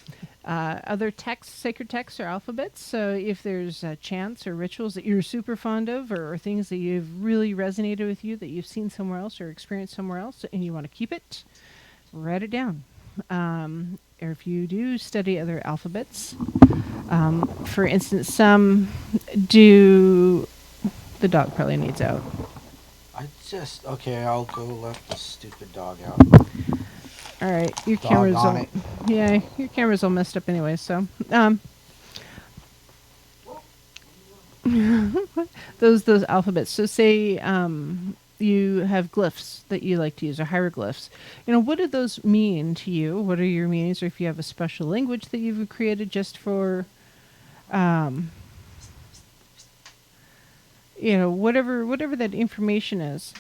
Other texts, sacred texts, or alphabets. So if there's chants or rituals that you're super fond of, or things that you've really resonated with you that you've seen somewhere else or experienced somewhere else, and you want to keep it, write it down. or if you do study other alphabets, for instance, some do. The dog probably needs out. I'll go let the stupid dog out. All right, your Dog camera's on all it. yeah, your camera's all messed up anyway. So, those alphabets. So, say you have glyphs that you like to use or hieroglyphs. What do those mean to you? What are your meanings? Or if you have a special language that you've created just for, whatever that information is.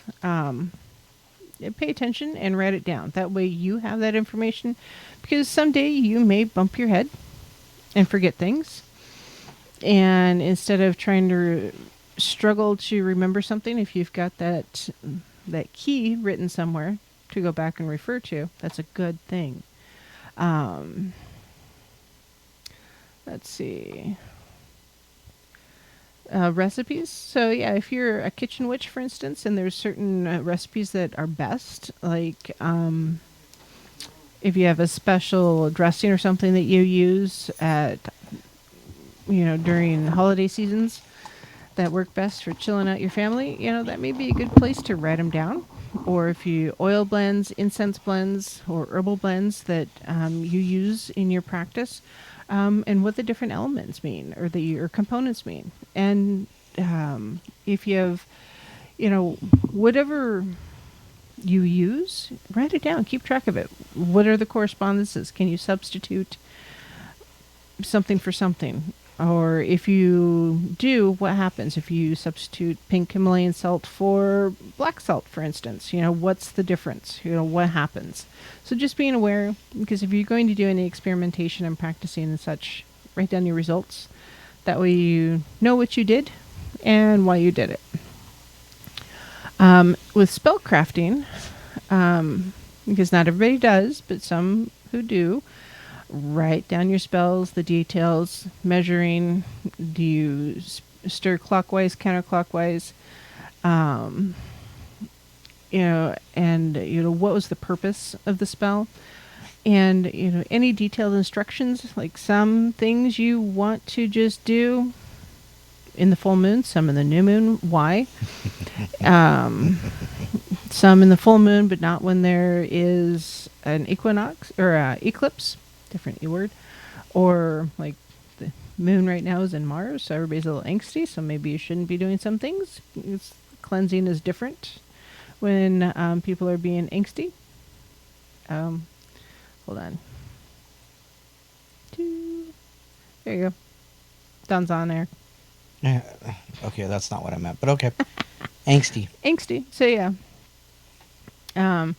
Pay attention and write it down. That way you have that information, because someday you may bump your head and forget things. And instead of trying to struggle to remember something, if you've got that key written somewhere to go back and refer to, that's a good thing. Let's see. Recipes. So yeah, if you're a kitchen witch, for instance, and there's certain recipes that are best, like if you have a special dressing or something that you use at during holiday seasons that work best for chilling out your family, that may be a good place to write them down. Or if you oil blends, incense blends, or herbal blends that you use in your practice, and what the different elements mean or your components mean. And if you have, whatever you use, write it down. Keep track of it. What are the correspondences? Can you substitute something for something? Or if you do, what happens if you substitute pink Himalayan salt for black salt, for instance? What's the difference? What happens? So just being aware, because if you're going to do any experimentation and practicing and such, write down your results. That way you know what you did and why you did it. With spell crafting, because not everybody does, but some who do, write down your spells, the details, measuring. Do you stir clockwise, counterclockwise? And what was the purpose of the spell? And, any detailed instructions, like some things you want to just do in the full moon, some in the new moon. Why? Some in the full moon, but not when there is an equinox or eclipse. Different word. Or like the moon right now is in Mars, so everybody's a little angsty, so maybe you shouldn't be doing some things. Cleansing is different when people are being angsty. Hold on. There you go. Don's on there. Okay, that's not what I meant, but okay. Angsty. Angsty. So yeah. And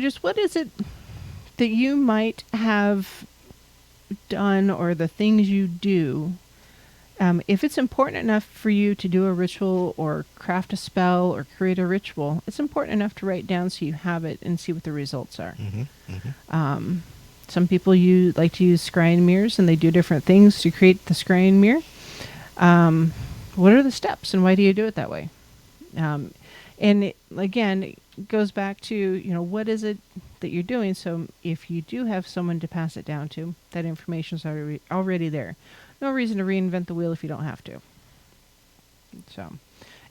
just what is it that you might have done, or the things you do, if it's important enough for you to do a ritual or craft a spell or create a ritual, it's important enough to write down so you have it and see what the results are. Some people like to use scrying mirrors, and they do different things to create the scrying mirror. What are the steps, and why do you do it that way? And again, it goes back to, what is it that you're doing? So if you do have someone to pass it down to, that information's already there. No reason to reinvent the wheel if you don't have to. So,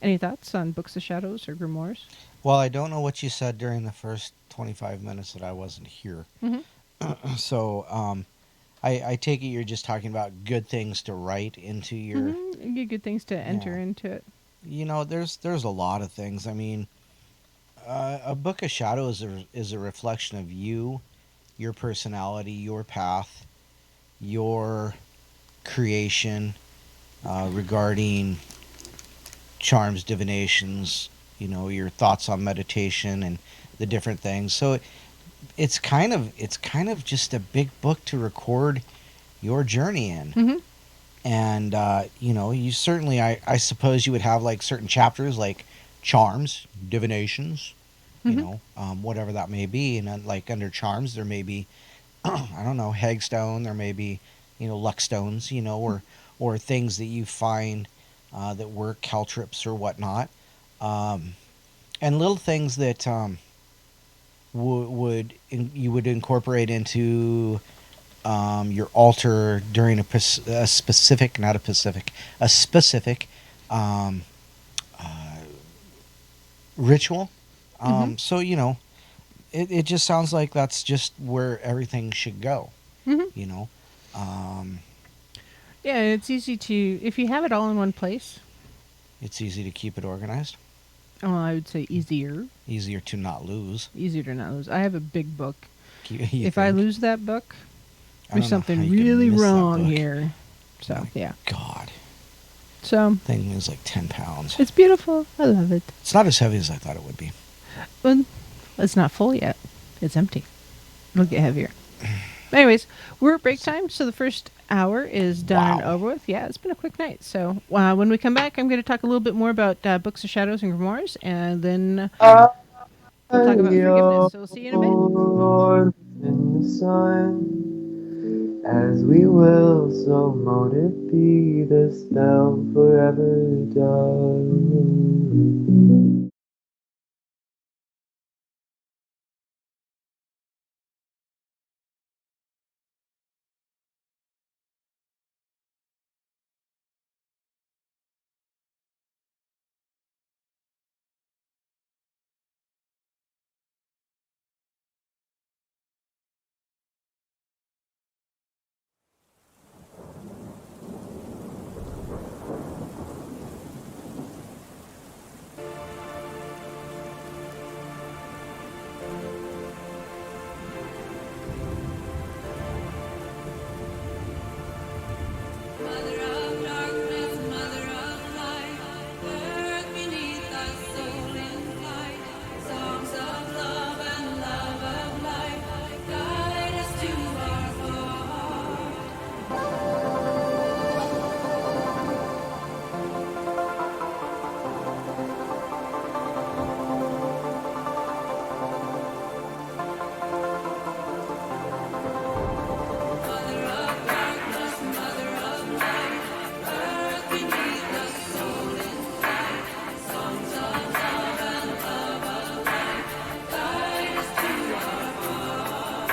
any thoughts on Books of Shadows or Grimoires? Well, I don't know what you said during the first 25 minutes that I wasn't here. So, I take it you're just talking about good things to write into your... Good things to enter into it. There's a lot of things. I mean, a Book of Shadows is a reflection of you, your personality, your path, your creation regarding charms, divinations, your thoughts on meditation and the different things. So it's kind of just a big book to record your journey in. And you certainly, I suppose you would have like certain chapters like charms, divinations, whatever that may be. And then, like under charms, there may be I don't know, hagstone, there may be luck stones, or things that you find that work, caltrips or whatnot, and little things that you would incorporate into your altar during a specific, not a Pacific, a specific ritual. So, it just sounds like that's just where everything should go, you know. Yeah, it's easy to, if you have it all in one place, It's easy to keep it organized, well, I would say easier. easier to not lose. Easier to not lose. I have a big book. You If I think? lose that book, I don't there's know something how you could really miss that wrong book. here. So, My yeah. God, So, thing is like 10 pounds. it's beautiful. I love it. It's not as heavy as I thought it would be. But it's not full yet. It's empty. It'll get heavier. Anyways, we're at break time, so the first hour is done and Wow. over with. Yeah, it's been a quick night. So when we come back, I'm going to talk a little bit more about Books of Shadows and Grimoires, and then we'll talk about forgiveness. So we'll see you in a bit. Lord, in the sun, as we will, so mote it be, the spell forever done. Mother of darkness, mother of light, earth beneath us, soul in flight, songs of love and love of life, guide us to our heart. Mother of darkness, mother of light, earth beneath us, soul in flight, songs of love and love of life, guide us to our heart.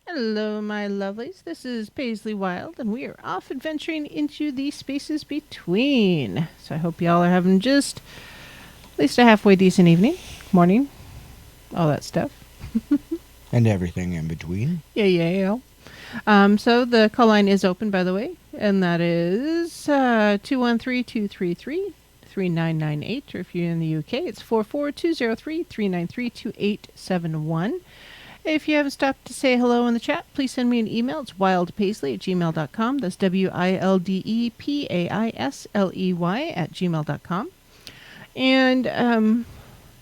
Hello, my lovelies. This is Paisley Wild, and we are off adventuring into the spaces between. So I hope y'all are having just at least a halfway decent evening, morning, all that stuff. And everything in between. Yeah. So the call line is open, by the way, and that is 213-233-3998, or if you're in the UK, it's 44203-393-2871. If you haven't stopped to say hello in the chat, please send me an email. It's wildpaisley@gmail.com. That's WILDEPAISLEY@gmail.com. And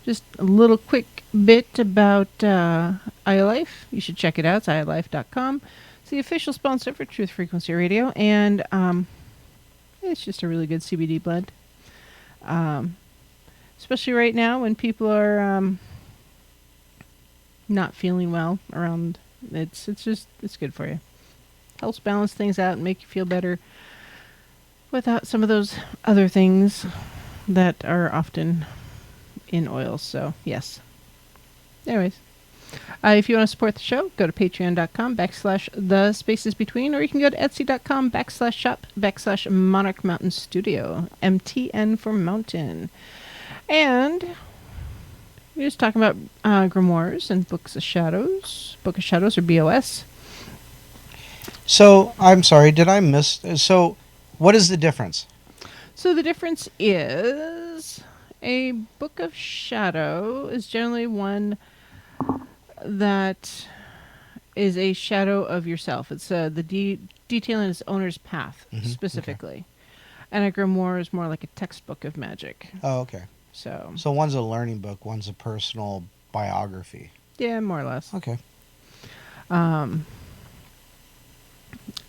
just a little quick bit about iLife. You should check it out. It's iLife.com. It's the official sponsor for Truth Frequency Radio, and it's just a really good CBD blend. Especially right now when people are not feeling well around. It's good for you. Helps balance things out and make you feel better without some of those other things that are often in oils. So yes. Anyways, if you want to support the show, go to patreon.com/thespacesbetween, or you can go to etsy.com/shop/Monarch Mountain Studio, MTN for mountain. And we're just talking about grimoires and books of shadows. Book of Shadows, or BOS. So, I'm sorry, did I miss? So, what is the difference? So the difference is a Book of Shadow is generally one that is a shadow of yourself. It's the detailing its owner's path specifically. Okay. And a grimoire is more like a textbook of magic. Oh, okay. So one's a learning book, one's a personal biography. Yeah, more or less. Okay.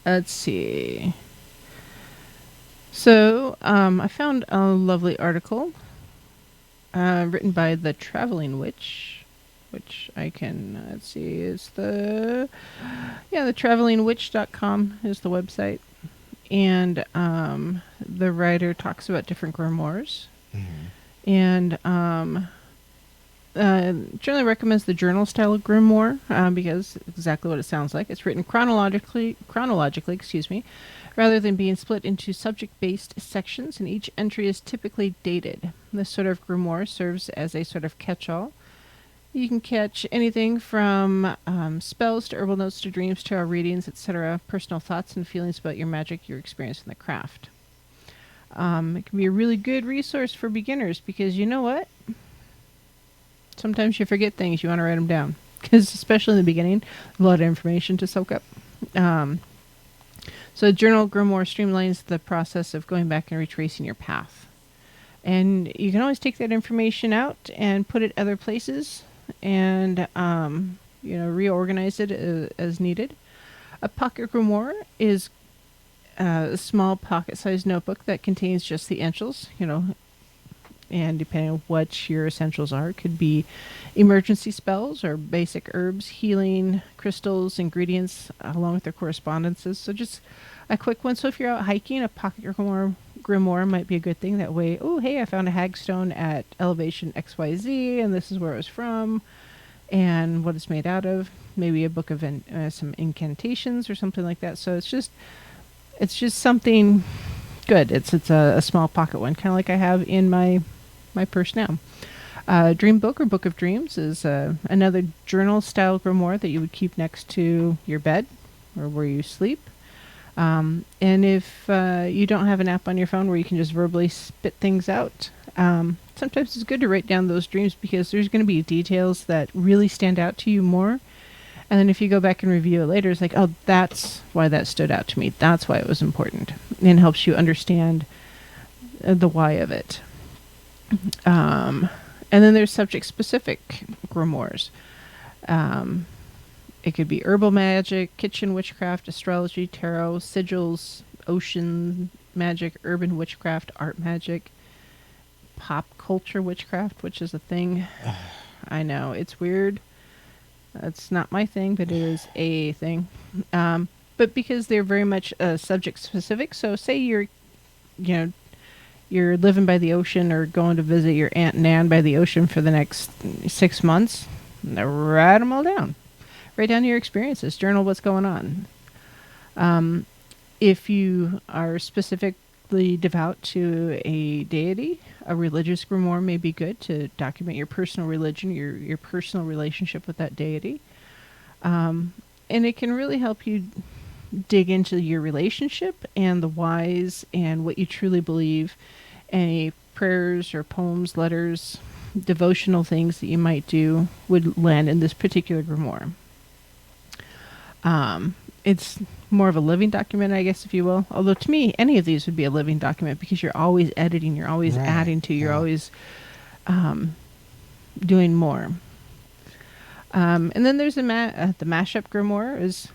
Let's see. So I found a lovely article written by the Traveling Witch, which I can, let's see, is the travelingwitch.com is the website. And the writer talks about different grimoires. And generally recommends the journal style of grimoire because exactly what it sounds like. It's written chronologically, rather than being split into subject-based sections, and each entry is typically dated. This sort of grimoire serves as a sort of catch-all. You can catch anything from spells to herbal notes to dreams, tarot readings, etc., personal thoughts and feelings about your magic, your experience in the craft. It can be a really good resource for beginners because you know what? Sometimes you forget things. You want to write them down because especially in the beginning, a lot of information to soak up. So Journal Grimoire streamlines the process of going back and retracing your path. And you can always take that information out and put it other places and, reorganize it as needed. A pocket grimoire is a small pocket-sized notebook that contains just the essentials, and depending on what your essentials are, it could be emergency spells or basic herbs, healing, crystals, ingredients, along with their correspondences. So just a quick one. So if you're out hiking, a pocket grimoire might be a good thing. That way, oh, hey, I found a hagstone at elevation XYZ, and this is where it was from, and what it's made out of. Maybe a book of some incantations or something like that. So it's just something good. It's a small pocket one, kind of like I have in my purse now. Dream Book or Book of Dreams is another journal-style grimoire that you would keep next to your bed or where you sleep. And if you don't have an app on your phone where you can just verbally spit things out, sometimes it's good to write down those dreams because there's going to be details that really stand out to you more. And then if you go back and review it later, it's like, oh, that's why that stood out to me. That's why it was important. And helps you understand the why of it. And then there's subject-specific grimoires. It could be herbal magic, kitchen witchcraft, astrology, tarot, sigils, ocean magic, urban witchcraft, art magic, pop culture witchcraft, which is a thing. I know, it's weird. It's not my thing, but it is a thing. But because they're very much subject-specific, so say you're living by the ocean or going to visit your Aunt Nan by the ocean for the next 6 months, write them all down. Write down your experiences. Journal what's going on. If you are specific especially devout to a deity, a religious grimoire may be good to document your personal religion, your personal relationship with that deity. And it can really help you dig into your relationship and the whys and what you truly believe. Any prayers or poems, letters, devotional things that you might do would land in this particular grimoire. It's more of a living document, I guess, if you will. Although to me, any of these would be a living document because you're always editing, you're always Right, adding to, you're yeah. always doing more. And then there's the mashup grimoire is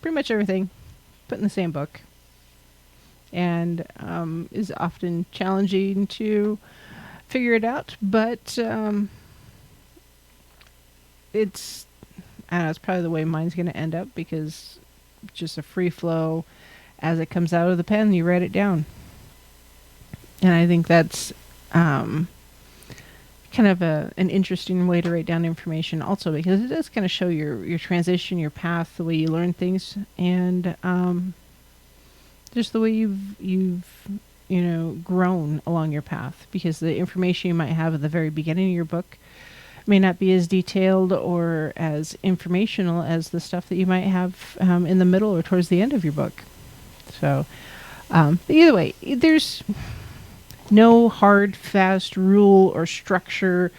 pretty much everything put in the same book, and is often challenging to figure it out. But it's I don't know, it's probably the way mine's going to end up because just a free flow as it comes out of the pen, you write it down. And I think that's kind of an interesting way to write down information also because it does kind of show your transition, your path, the way you learn things, and just the way you've grown along your path, because the information you might have at the very beginning of your book may not be as detailed or as informational as the stuff that you might have in the middle or towards the end of your book. So, but either way, there's no hard, fast rule or structure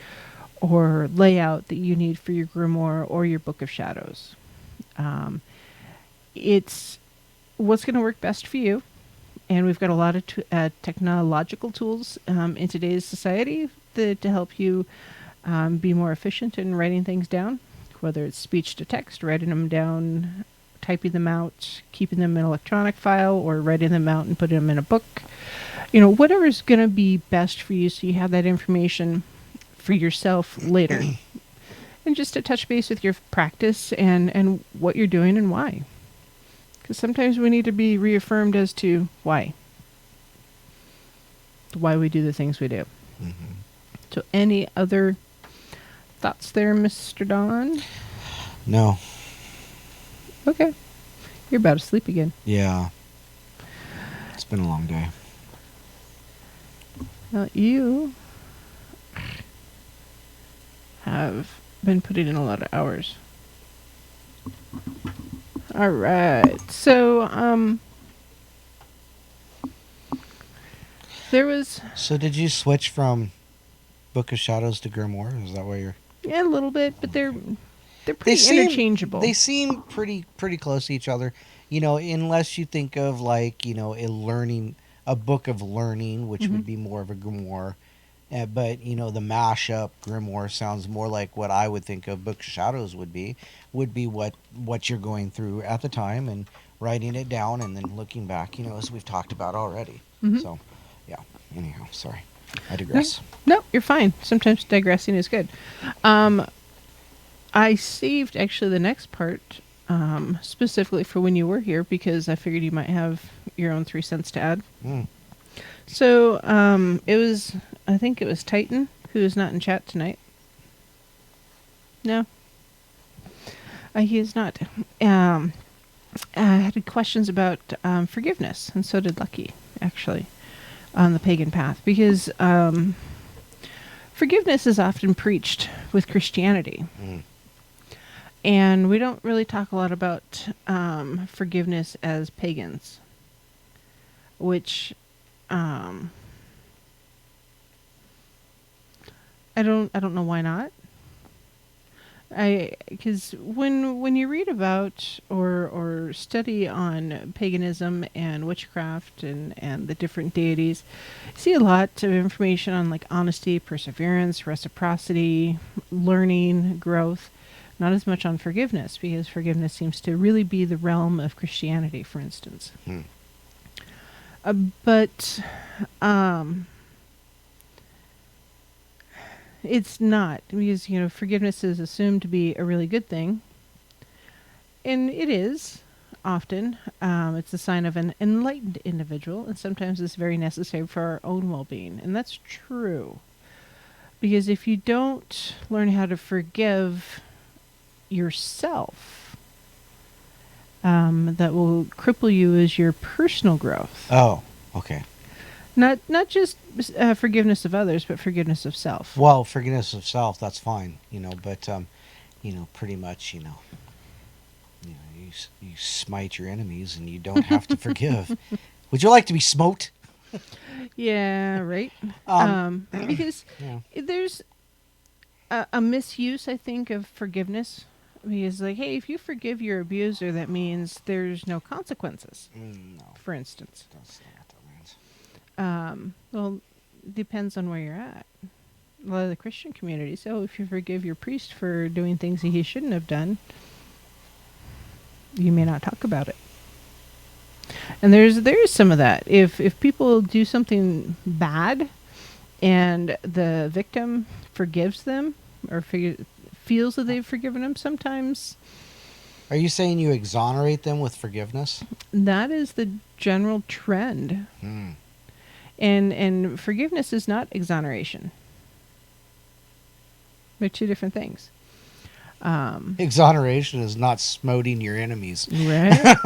or layout that you need for your grimoire or your Book of Shadows. It's what's going to work best for you. And we've got a lot of technological tools in today's society to help you be more efficient in writing things down, whether it's speech to text, writing them down, typing them out, keeping them in an electronic file, or writing them out and putting them in a book. Whatever's going to be best for you so you have that information for yourself later. And just to touch base with your practice and what you're doing and why. Because sometimes we need to be reaffirmed as to why we do the things we do. Mm-hmm. So any other thoughts there, Mr. Don? No. Okay. You're about to sleep again. Yeah. It's been a long day. Now, you have been putting in a lot of hours. All right. So, there was... So did you switch from Book of Shadows to Grimoire? Is that why you're... Yeah, a little bit, but they're pretty interchangeable. They seem pretty close to each other. Unless you think of a book of learning, which would be more of a grimoire. But the mashup grimoire sounds more like what I would think of Book of Shadows would be what you're going through at the time and writing it down and then looking back, as we've talked about already. Mhm. So, yeah. Anyhow, sorry, I digress. No, you're fine. Sometimes digressing is good. I saved actually the next part specifically for when you were here because I figured you might have your own 3 cents to add. Mm. So I think it was Titan who is not in chat tonight. No, he is not. I had questions about forgiveness, and so did Lucky actually on the pagan path because forgiveness is often preached with Christianity. Mm. And we don't really talk a lot about forgiveness as pagans, which I don't know why not. Because when you read about or study on paganism and witchcraft and the different deities, you see a lot of information on like honesty, perseverance, reciprocity, learning, growth. Not as much on forgiveness, because forgiveness seems to really be the realm of Christianity, for instance. Hmm. But it's not, because forgiveness is assumed to be a really good thing, and it is often. It's a sign of an enlightened individual, and sometimes it's very necessary for our own well-being, and that's true. Because if you don't learn how to forgive yourself, that will cripple you as your personal growth. Oh, okay. Not just forgiveness of others, but forgiveness of self. Well, forgiveness of self, that's fine, but pretty much, you smite your enemies and you don't have to forgive. Would you like to be smote? Yeah, right. Because Yeah. there's a misuse, I think, of forgiveness. Because, like, hey, if you forgive your abuser, that means there's no consequences. No, For instance, that's not what that means. well, depends on where you're at. A lot of the Christian community. So, if you forgive your priest for doing things that he shouldn't have done, you may not talk about it. And there is some of that. If people do something bad, and the victim forgives them or feels that they've forgiven them, sometimes Are you saying you exonerate them with forgiveness? that is the general trend. Hmm. And forgiveness is not exoneration. They're two different things. Exoneration is not smoting your enemies. Right?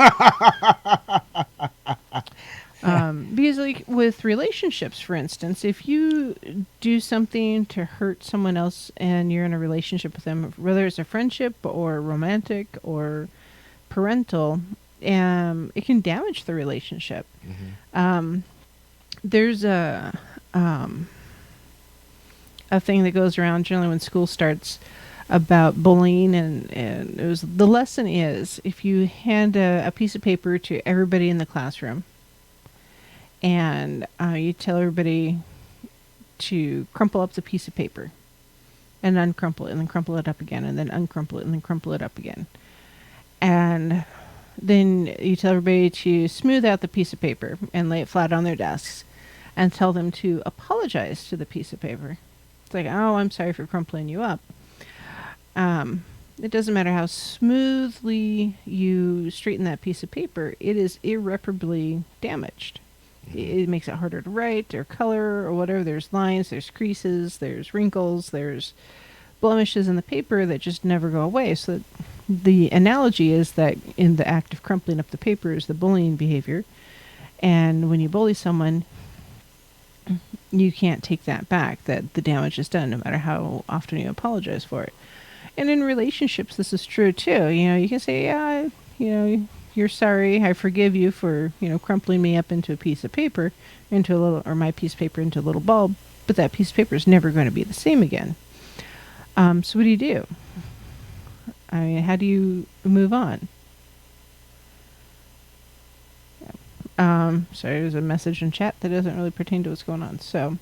Because, like, with relationships, for instance, if you do something to hurt someone else and you're in a relationship with them, whether it's a friendship or romantic or parental, it can damage the relationship. Mm-hmm. There's a thing that goes around generally when school starts about bullying, and it was, the lesson is, if you hand a piece of paper to everybody in the classroom and you tell everybody to crumple up the piece of paper and uncrumple it and then crumple it up again and then uncrumple it and then crumple it up again, and then you tell everybody to smooth out the piece of paper and lay it flat on their desks and tell them to apologize to the piece of paper. It's like, oh, I'm sorry for crumpling you up. It doesn't matter how smoothly you straighten that piece of paper, it is irreparably damaged. It makes it harder to write or color or whatever. There's lines, there's creases, there's wrinkles, there's blemishes in the paper that just never go away. So the analogy is that in the act of crumpling up the paper is the bullying behavior. And when you bully someone, you can't take that back, that the damage is done no matter how often you apologize for it. And in relationships, this is true too. You can say, yeah, you're sorry, I forgive you for, crumpling me up into a piece of paper, or my piece of paper into a little bulb, but that piece of paper is never going to be the same again. So what do? I mean, how do you move on? Sorry, there's a message in chat that doesn't really pertain to what's going on. So,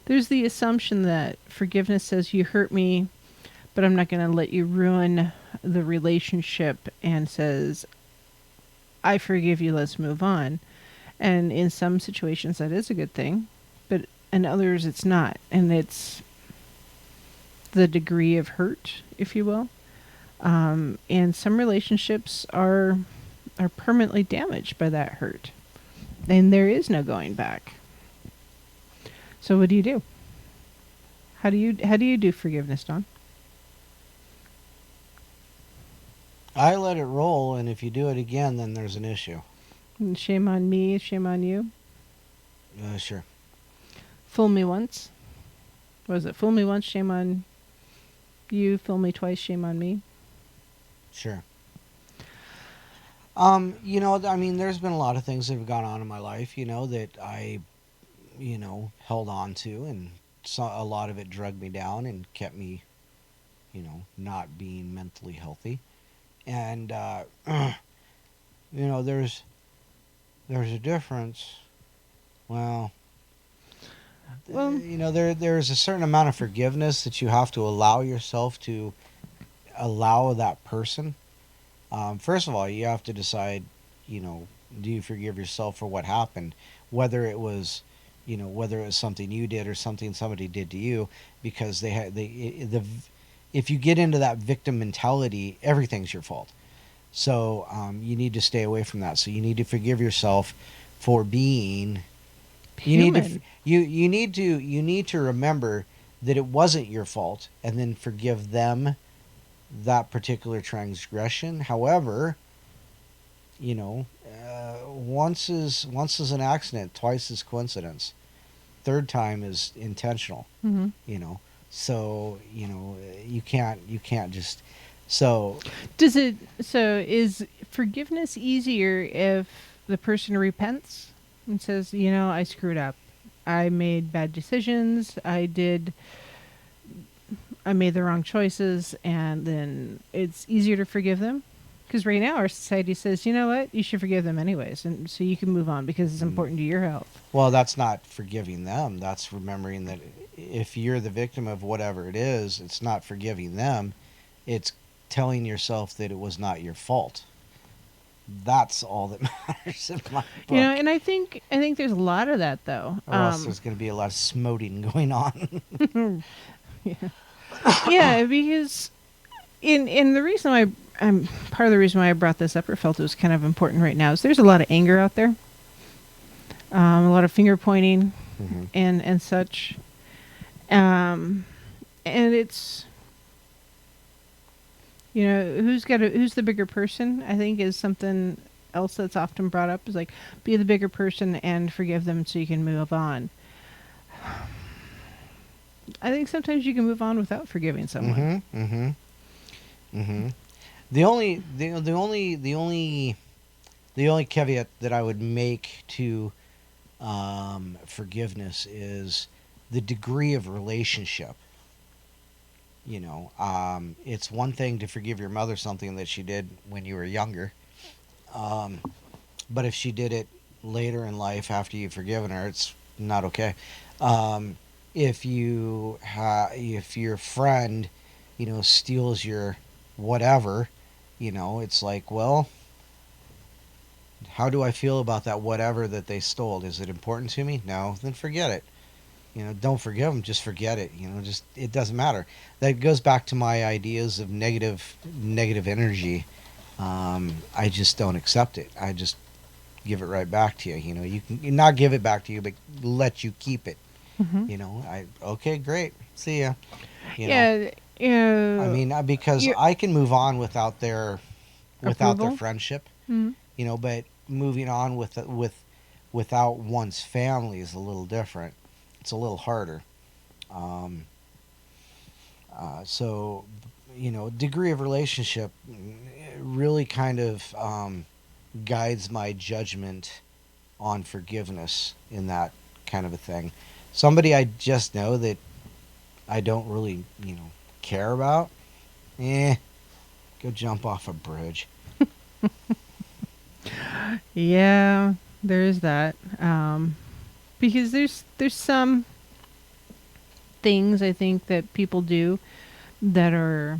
there's the assumption that forgiveness says you hurt me, but I'm not going to let you ruin the relationship, and says, I forgive you, let's move on. And in some situations that is a good thing, but in others it's not. And it's the degree of hurt, if you will. And some relationships are permanently damaged by that hurt. And there is no going back. So what do? How do you do forgiveness, Don? I let it roll, and if you do it again, then there's an issue. And shame on me, shame on you. Sure. Fool me once. What was it? Fool me once, shame on you. Fool me twice, shame on me. Sure. I mean, there's been a lot of things that have gone on in my life, that I, held on to, and a lot of it dragged me down and kept me, not being mentally healthy. And, there's a difference. Well, there's a certain amount of forgiveness that you have to allow yourself to allow that person. First of all, you have to decide, do you forgive yourself for what happened? Whether it was something you did or something somebody did to you, because if you get into that victim mentality, everything's your fault. So you need to stay away from that. So you need to forgive yourself for being human. You need to remember that it wasn't your fault, and then forgive them that particular transgression. However, you know, once is an accident, twice is coincidence, third time is intentional. Mm-hmm. You know, so you know you can't just so Is forgiveness easier if the person repents and says, you know, I screwed up. I made bad decisions. I made the wrong choices, and then it's easier to forgive them? Because right now our society says, you know what, you should forgive them anyways, and so you can move on because it's important to your health. well, that's not forgiving them. That's remembering that if you're the victim of whatever it is, it's not forgiving them. It's telling yourself that it was not your fault. That's all that matters in my book. You know, and I think there's a lot of that though. Or else there's going to be a lot of smoting going on. Yeah, because in the reason why I'm part of the reason why I brought this up or felt it was kind of important right now is there's a lot of anger out there, a lot of finger pointing, Mm-hmm. and such, and it's, you know, who's the bigger person, I think, is something else that's often brought up, is like, be the bigger person and forgive them so you can move on. I think sometimes you can move on without forgiving someone. Mm-hmm. Mm-hmm. Mm-hmm. The only caveat that I would make to forgiveness is the degree of relationship. You know, it's one thing to forgive your mother something that she did when you were younger, but if she did it later in life after you've forgiven her, it's not okay. If your friend, you know, steals your whatever, you know, it's like, well, how do I feel about that whatever that they stole? Is it important to me? No, then forget it. You know, don't forgive them, just forget it. You know, just, it doesn't matter. That goes back to my ideas of negative energy. I just don't accept it. I just give it right back to you. You know, you can not give it back to you, but let you keep it. Mm-hmm. You know, okay, great, see ya. You know? Yeah, you know, I mean, because I can move on without their Approval? friendship. Mhm. You know, but moving on without one's family is a little different. It's a little harder. So, you know, degree of relationship really kind of guides my judgment on forgiveness in that kind of a thing. Somebody I just know that I don't really, you know, care about, go jump off a bridge. Yeah, there is that. Because there's some things I think that people do that are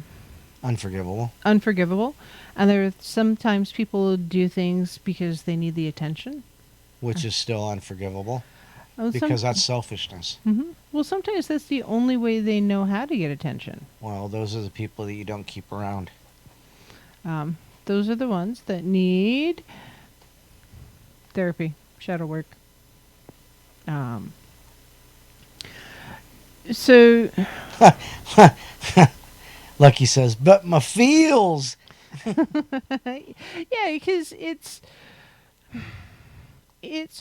Unforgivable. unforgivable, and there are sometimes people do things because they need the attention. Which is still unforgivable Oh, because that's selfishness. well, sometimes that's the only way they know how to get attention. Well, those are the people that you don't keep around. Those are the ones that need therapy, shadow work. So Lucky says, but my feels. yeah, because it's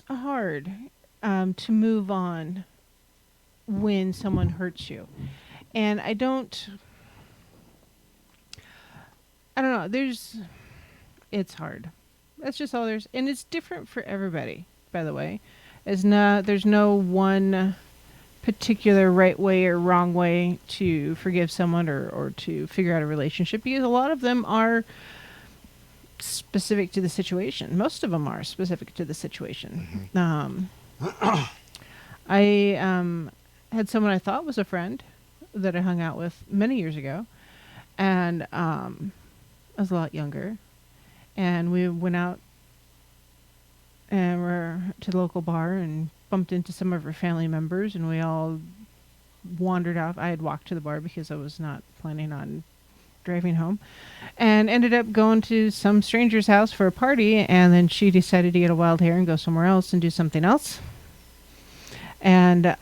hard to move on when someone hurts you, and I don't know. It's hard. That's just all there's, and it's different for everybody. By the way, there's no one particular right way or wrong way to forgive someone or to figure out a relationship, because a lot of them are specific to the situation. Most of them are specific to the situation. I had someone I thought was a friend that I hung out with many years ago, and I was a lot younger, and we went out and we're to the local bar and bumped into some of her family members, and we all wandered off. I had walked to the bar because I was not planning on driving home, and ended up going to some stranger's house for a party, and then she decided to get a wild hair and go somewhere else and do something else. And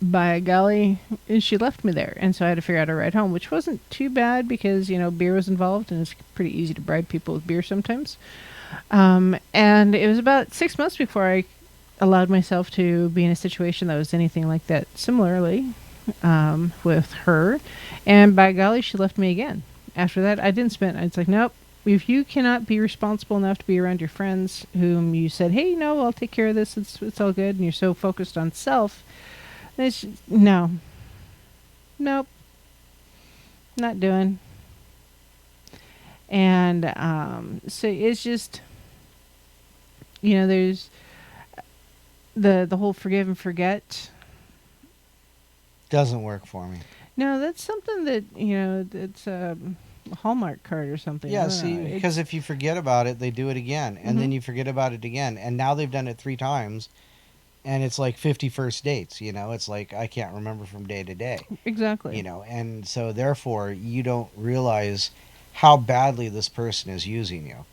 by golly, she left me there. And so I had to figure out a ride home, which wasn't too bad because, beer was involved and it's pretty easy to bribe people with beer sometimes. And it was about 6 months before I allowed myself to be in a situation that was anything like that similarly with her. And by golly, she left me again. After that, I didn't spend. It's like, nope. If you cannot be responsible enough to be around your friends whom you said, hey, no, I'll take care of this. It's all good. And you're so focused on self. No. Nope. Not doing. And so it's just, there's the whole forgive and forget. Doesn't work for me. No, that's something that, it's a Hallmark card or something. Yeah, see, because if you forget about it, they do it again. And then you forget about it again. And now they've done it 3 times. And it's like 50 first dates, It's like I can't remember from day to day. Exactly. And so therefore you don't realize how badly this person is using you.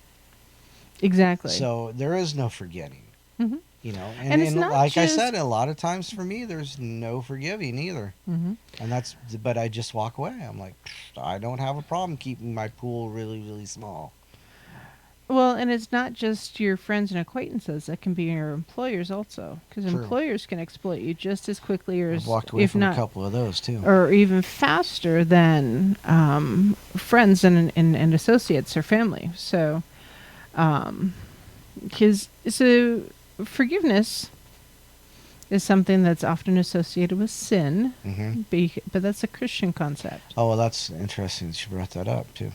Exactly. So there is no forgetting. Mm-hmm. And it's not like just... I said, a lot of times for me, there's no forgiving either. Mm-hmm. But I just walk away. I'm like, I don't have a problem keeping my pool really, really small. Well, and it's not just your friends and acquaintances. That can be your employers also, because employers can exploit you just as quickly, or I've walked away from a couple of those too, or even faster than friends and associates or family. So, so forgiveness is something that's often associated with sin, but that's a Christian concept. Oh, well, that's interesting that you brought that up too.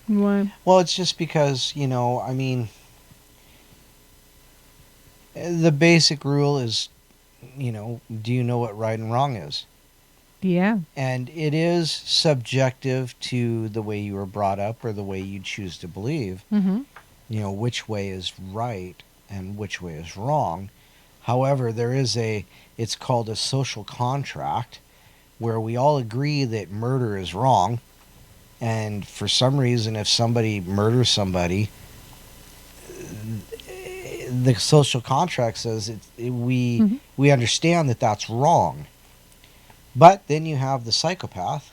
Why? Well, it's just because, the basic rule is, do you know what right and wrong is? Yeah. And it is subjective to the way you were brought up or the way you choose to believe, which way is right and which way is wrong. However, it's called a social contract where we all agree that murder is wrong. And for some reason, if somebody murders somebody, the social contract says we understand that that's wrong. But then you have the psychopath,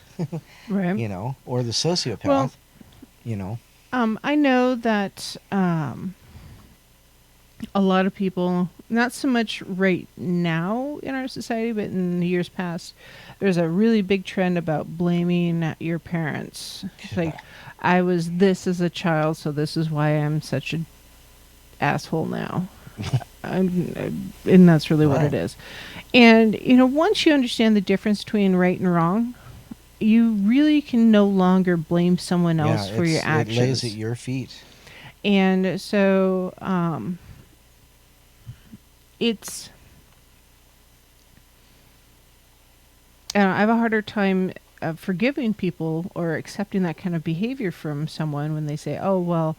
right? Or the sociopath, I know that a lot of people, not so much right now in our society, but in the years past, there's a really big trend about blaming your parents. It's like, I was this as a child, so this is why I'm such an asshole now. And that's really what it is. And, once you understand the difference between right and wrong, you really can no longer blame someone else for your actions. It lays at your feet. And so, it's... I have a harder time forgiving people or accepting that kind of behavior from someone when they say, "Oh, well,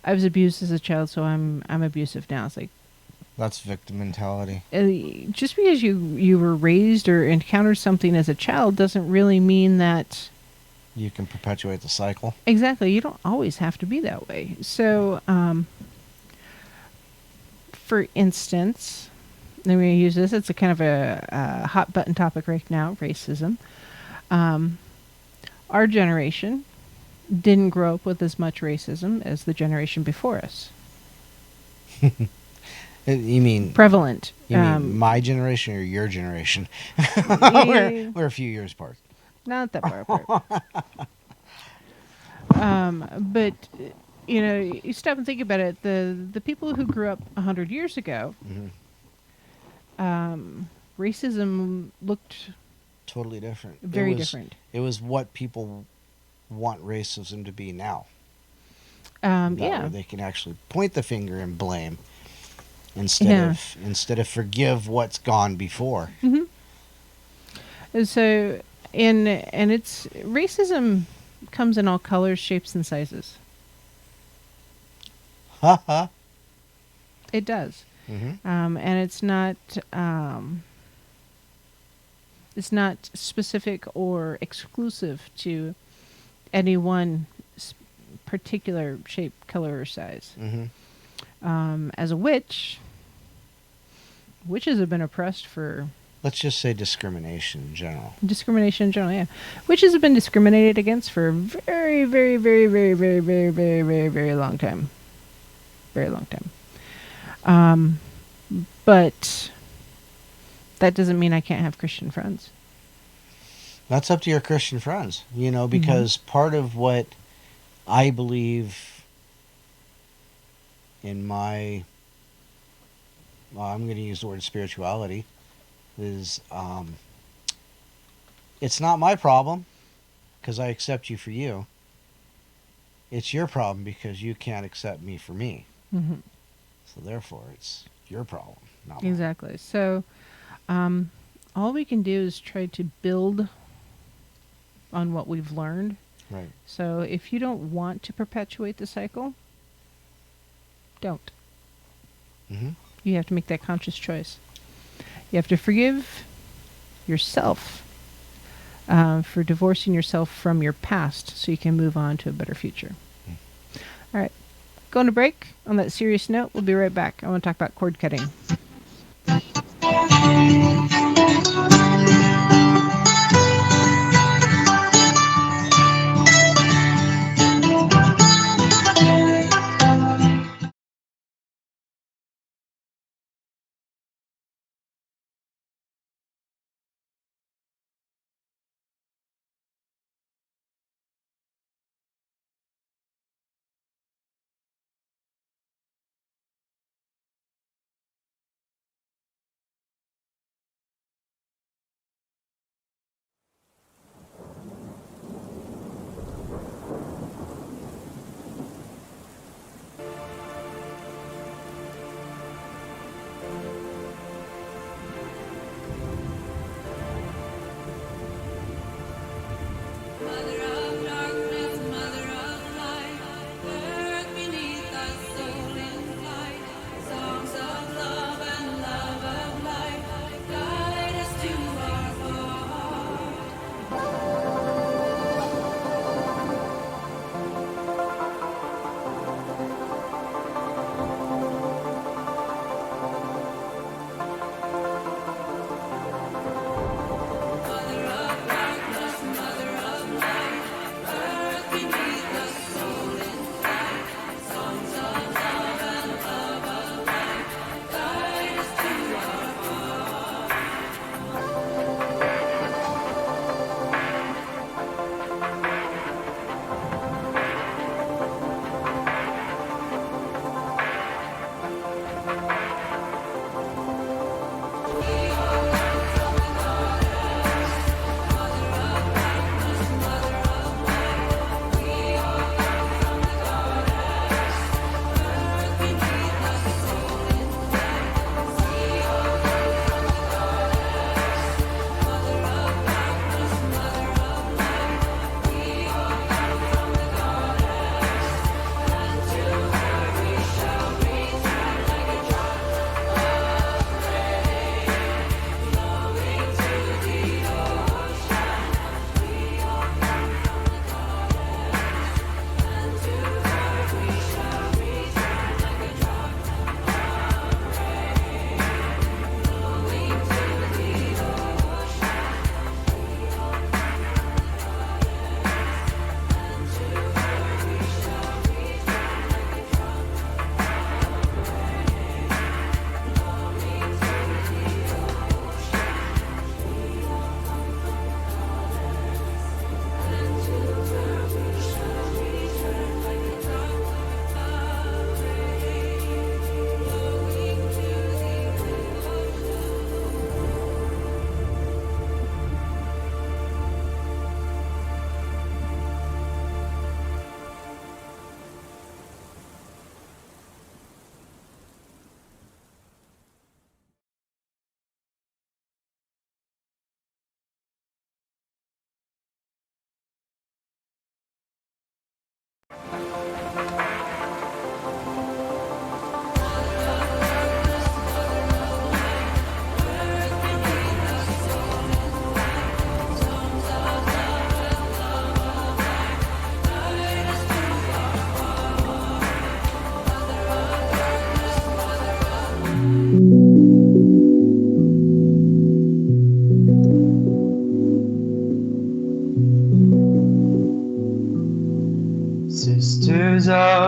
I was abused as a child, so I'm abusive now." It's like, that's victim mentality. Just because you were raised or encountered something as a child doesn't really mean that you can perpetuate the cycle. Exactly. You don't always have to be that way. So, for instance, I'm going to use this. It's a kind of a hot button topic right now, racism. Our generation didn't grow up with as much racism as the generation before us. You mean prevalent? You mean my generation or your generation? We're a few years apart. Not that far apart. But you stop and think about it. The people who grew up 100 years ago, racism looked totally different. Very different. It was what people want racism to be now. Yeah, they can actually point the finger and blame instead of forgive what's gone before. And so, and it's racism comes in all colors, shapes, and sizes. It does. And it's not specific or exclusive to any one particular shape, color, or size. As a witch, witches have been oppressed for let's just say discrimination in general. Discrimination in general, yeah. Witches have been discriminated against for a very, very, very, very, very, very, very, very, very long time. Very long time. But that doesn't mean I can't have Christian friends. That's up to your Christian friends, because part of what I believe in my, well, I'm going to use the word spirituality, is it's not my problem because I accept you for you. It's your problem because you can't accept me for me. Mm-hmm. So therefore, it's your problem, not mine. Exactly. So, all we can do is try to build on what we've learned. Right. So, if you don't want to perpetuate the cycle, don't. Mm-hmm. You have to make that conscious choice. You have to forgive yourself for divorcing yourself from your past so you can move on to a better future. All right. Going to break. On that serious note, we'll be right back. I want to talk about cord cutting.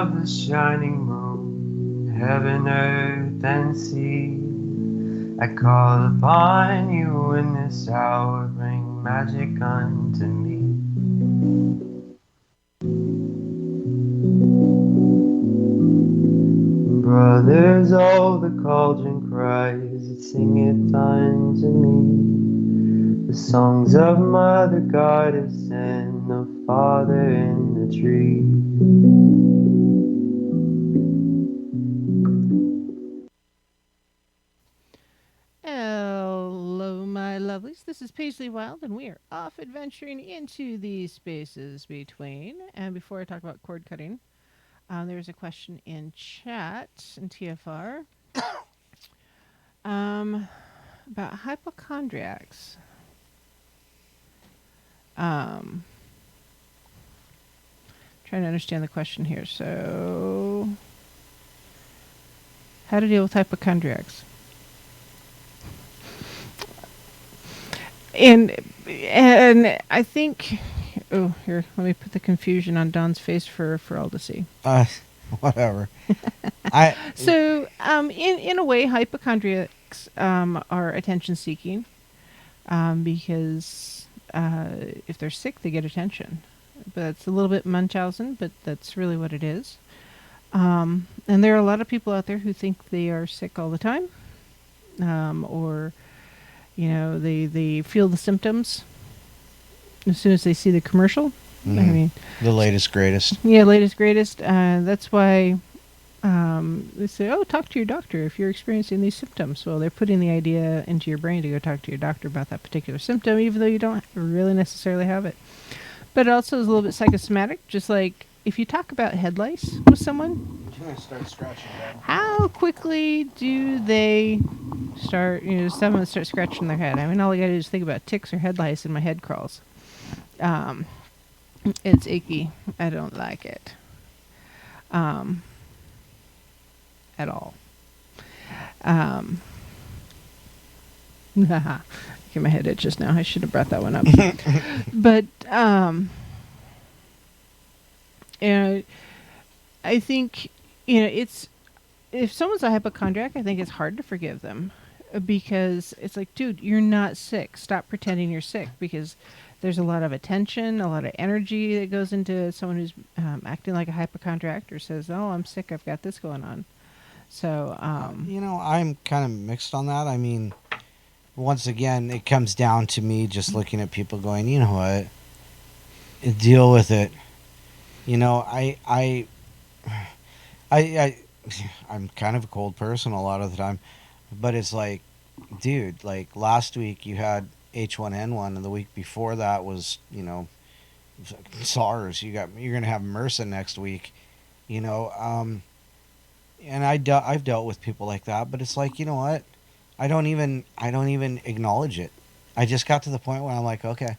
of the shining moon, heaven, earth, and sea, I call upon you in this hour, bring magic unto me. Brothers, oh, the cauldron cries, it singeth unto me the songs of Mother Goddess and the Father in the tree. Hello, my lovelies. This is Paisley Wild, and we are off adventuring into the spaces between. And before I talk about cord cutting, there's a question in chat in TFR about hypochondriacs. Trying to understand the question here. So, how to deal with hypochondriacs? And I think, oh, here, let me put the confusion on Don's face for all to see. Whatever. So, in a way, hypochondriacs are attention seeking because if they're sick, they get attention. But it's a little bit Munchausen, but that's really what it is. And there are a lot of people out there who think they are sick all the time, or you know, they feel the symptoms as soon as they see the commercial. Mm-hmm. I mean, the latest, greatest. Yeah, latest, greatest. That's why they say, oh, talk to your doctor if you're experiencing these symptoms. Well, they're putting the idea into your brain to go talk to your doctor about that particular symptom, even though you don't really necessarily have it. But it also is a little bit psychosomatic, just like if you talk about head lice with someone, Start scratching down. how quickly do they start, someone start scratching their head? I mean, all I gotta do is think about ticks or head lice and my head crawls. It's icky. I don't like it. At all. Get my head itch just now. I should have brought that one up. But, I think, it's, if someone's a hypochondriac, I think it's hard to forgive them because it's like, dude, you're not sick. Stop pretending you're sick, because there's a lot of attention, a lot of energy that goes into someone who's acting like a hypochondriac or says, oh, I'm sick, I've got this going on. So, I'm kind of mixed on that. I mean, once again, it comes down to me just looking at people going, you know what, deal with it. I'm kind of a cold person a lot of the time, but it's like, dude, like last week you had H1N1 and the week before that was, SARS. You're going to have MRSA next week, and I've dealt with people like that, but it's like, you know what? I don't even acknowledge it. I just got to the point where I'm like, okay,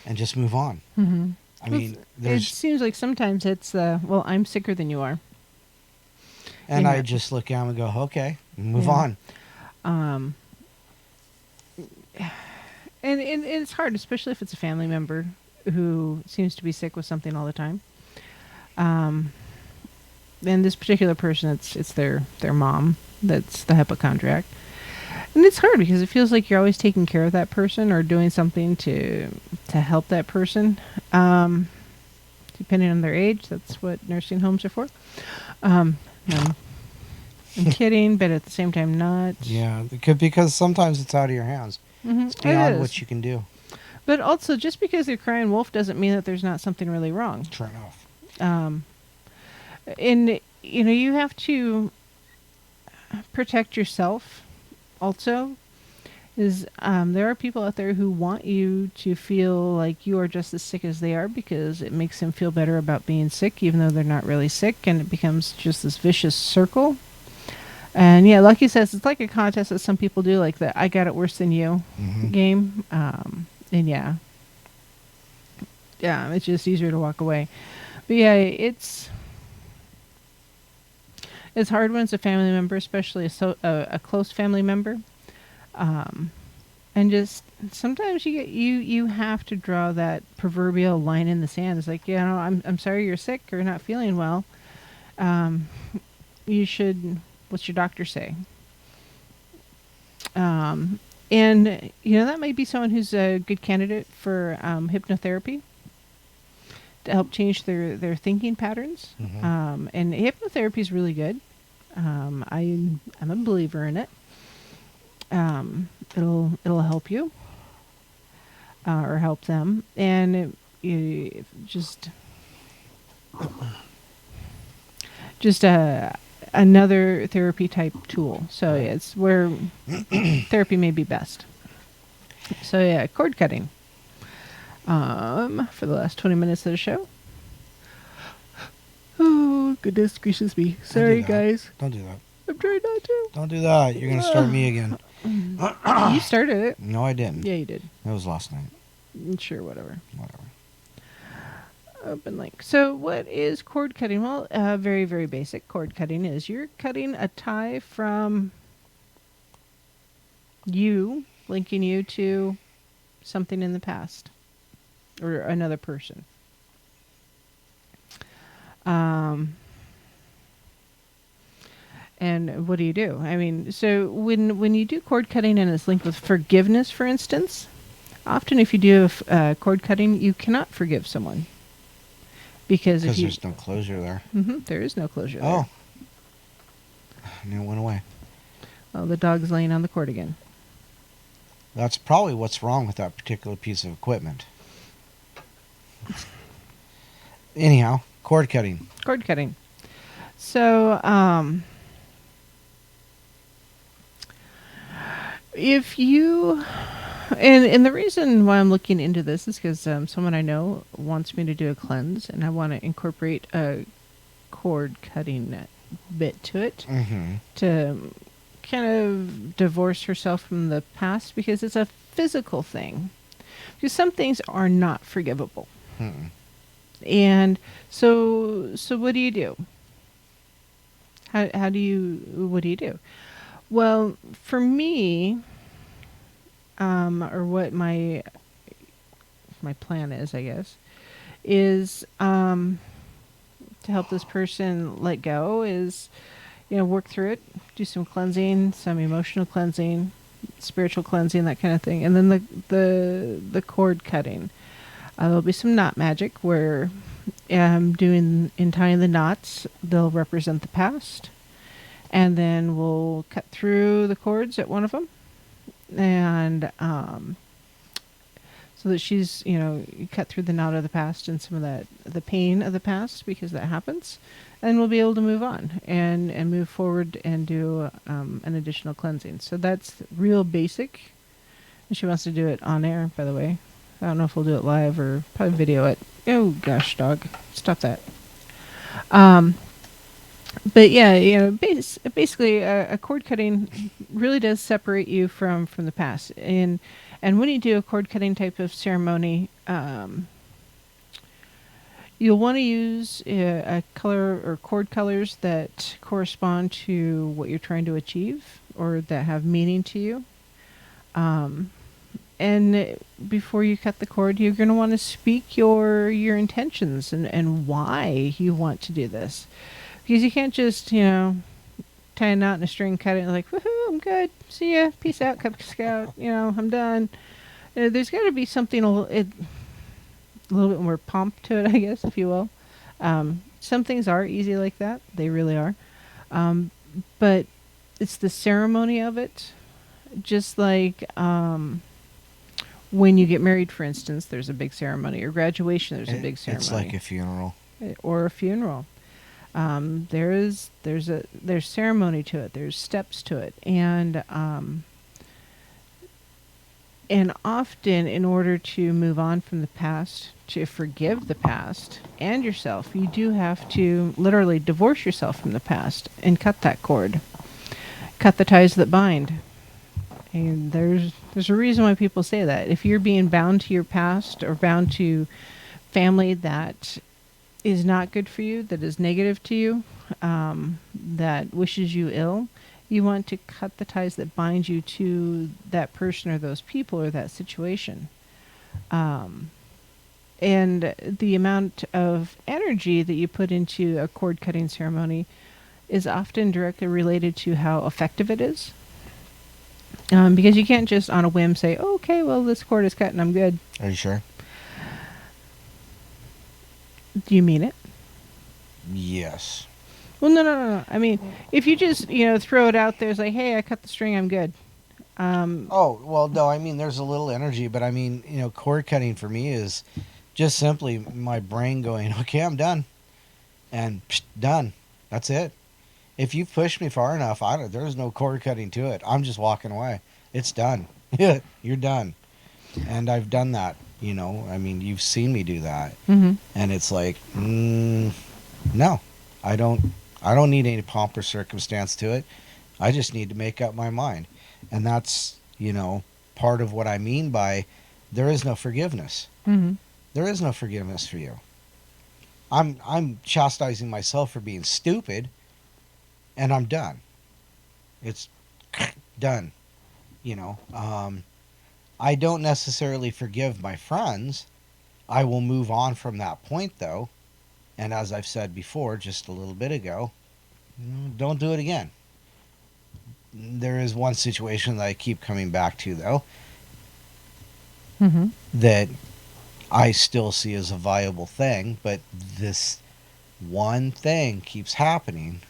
and just move on. mm-hmm. I mean, it seems like sometimes it's, well, I'm sicker than you are. And I just look at him and go, okay, move on. And it's hard, especially if it's a family member who seems to be sick with something all the time. And this particular person, it's their mom that's the hypochondriac. And it's hard because it feels like you're always taking care of that person or doing something to help that person. Depending on their age, that's what nursing homes are for. I'm kidding, but at the same time not. Yeah, because sometimes it's out of your hands. Mm-hmm. It's beyond what you can do. But also, just because they're crying wolf doesn't mean that there's not something really wrong. True enough. And, you have to protect yourself also. There are people out there who want you to feel like you are just as sick as they are because it makes them feel better about being sick, even though they're not really sick, and it becomes just this vicious circle. And yeah, Lucky says it's like a contest that some people do, like the I got it worse than you game. And yeah, it's just easier to walk away. But yeah, it's hard when it's a family member, especially a close family member. And just sometimes you have to draw that proverbial line in the sand. It's like, I'm sorry you're sick or not feeling well, You should. What's your doctor say? And that might be someone who's a good candidate for hypnotherapy to help change their thinking patterns. And hypnotherapy is really good. I'm a believer in it. It'll help you or help them, and just another therapy type tool. So yeah, it's where therapy may be best. So yeah, cord cutting. For the last 20 minutes of the show. Oh goodness gracious me! Sorry guys. Don't do that. I'm trying not to. Don't do that. You're gonna start me again. You started it. No, I didn't. Yeah, you did. That was last night. Sure, whatever. Whatever. Open link. So what is cord cutting? Well, very, very basic. Cord cutting is you're cutting a tie from you, linking you to something in the past or another person. And what do? I mean, so when you do cord cutting and it's linked with forgiveness, for instance, often if you do cord cutting, you cannot forgive someone. Because there's no closure there. There is no closure there. Oh. And it went away. Well, the dog's laying on the cord again. That's probably what's wrong with that particular piece of equipment. Anyhow, cord cutting. Cord cutting. So, if you... And the reason why I'm looking into this is because someone I know wants me to do a cleanse, and I want to incorporate a cord cutting bit to it to kind of divorce herself from the past, because it's a physical thing. Because some things are not forgivable. And so what do you do? What do you do? Well, for me... or what my plan is, I guess, is to help this person let go is, work through it, do some cleansing, some emotional cleansing, spiritual cleansing, that kind of thing. And then the cord cutting. There'll be some knot magic where in tying the knots, they'll represent the past. And then we'll cut through the cords at one of them. And so that she's, you cut through the knot of the past and some of the pain of the past, because that happens, and we'll be able to move on and move forward and do an additional cleansing. So that's real basic. And she wants to do it on air, by the way. I don't know if we'll do it live or probably video it. Oh gosh, dog, stop that. But yeah, basically, a cord cutting really does separate you from the past. And when you do a cord cutting type of ceremony, you'll want to use a color or cord colors that correspond to what you're trying to achieve or that have meaning to you. And before you cut the cord, you're going to want to speak your intentions and why you want to do this. Because you can't just, tie a knot in a string, cut it, and like, woohoo, I'm good. See ya. Peace out, Cub Scout. I'm done. There's got to be something a little bit more pomp to it, I guess, if you will. Some things are easy like that. They really are. But it's the ceremony of it. Just like when you get married, for instance, there's a big ceremony. Or graduation, there's a big ceremony. It's like a funeral. Or a funeral. There's ceremony to it. There's steps to it, and often, in order to move on from the past, to forgive the past and yourself, you do have to literally divorce yourself from the past and cut that cord, cut the ties that bind. And there's a reason why people say that. If you're being bound to your past or bound to family that is not good for you, that is negative to you, that wishes you ill, you want to cut the ties that bind you to that person or those people or that situation. And And the amount of energy that you put into a cord cutting ceremony is often directly related to how effective it is. Because you can't just on a whim say, oh, okay, well, this cord is cut and I'm good. Are you sure? Do you mean it? Yes. Well, no. I mean, if you just, throw it out there, it's like, hey, I cut the string, I'm good. Oh, well, no, I mean, there's a little energy, but I mean, cord cutting for me is just simply my brain going, okay, I'm done. And done. That's it. If you push me far enough, there's no cord cutting to it. I'm just walking away. It's done. You're done. And I've done that, I mean, you've seen me do that. Mm-hmm. And it's like, no, I don't need any pomp or circumstance to it. I just need to make up my mind. And that's, part of what I mean by there is no forgiveness. Mm-hmm. There is no forgiveness for you. I'm chastising myself for being stupid, and I'm done. It's done. I don't necessarily forgive my friends. I will move on from that point, though. And as I've said before, just a little bit ago, don't do it again. There is one situation that I keep coming back to, though, Mm-hmm. that I still see as a viable thing, but this one thing keeps happening,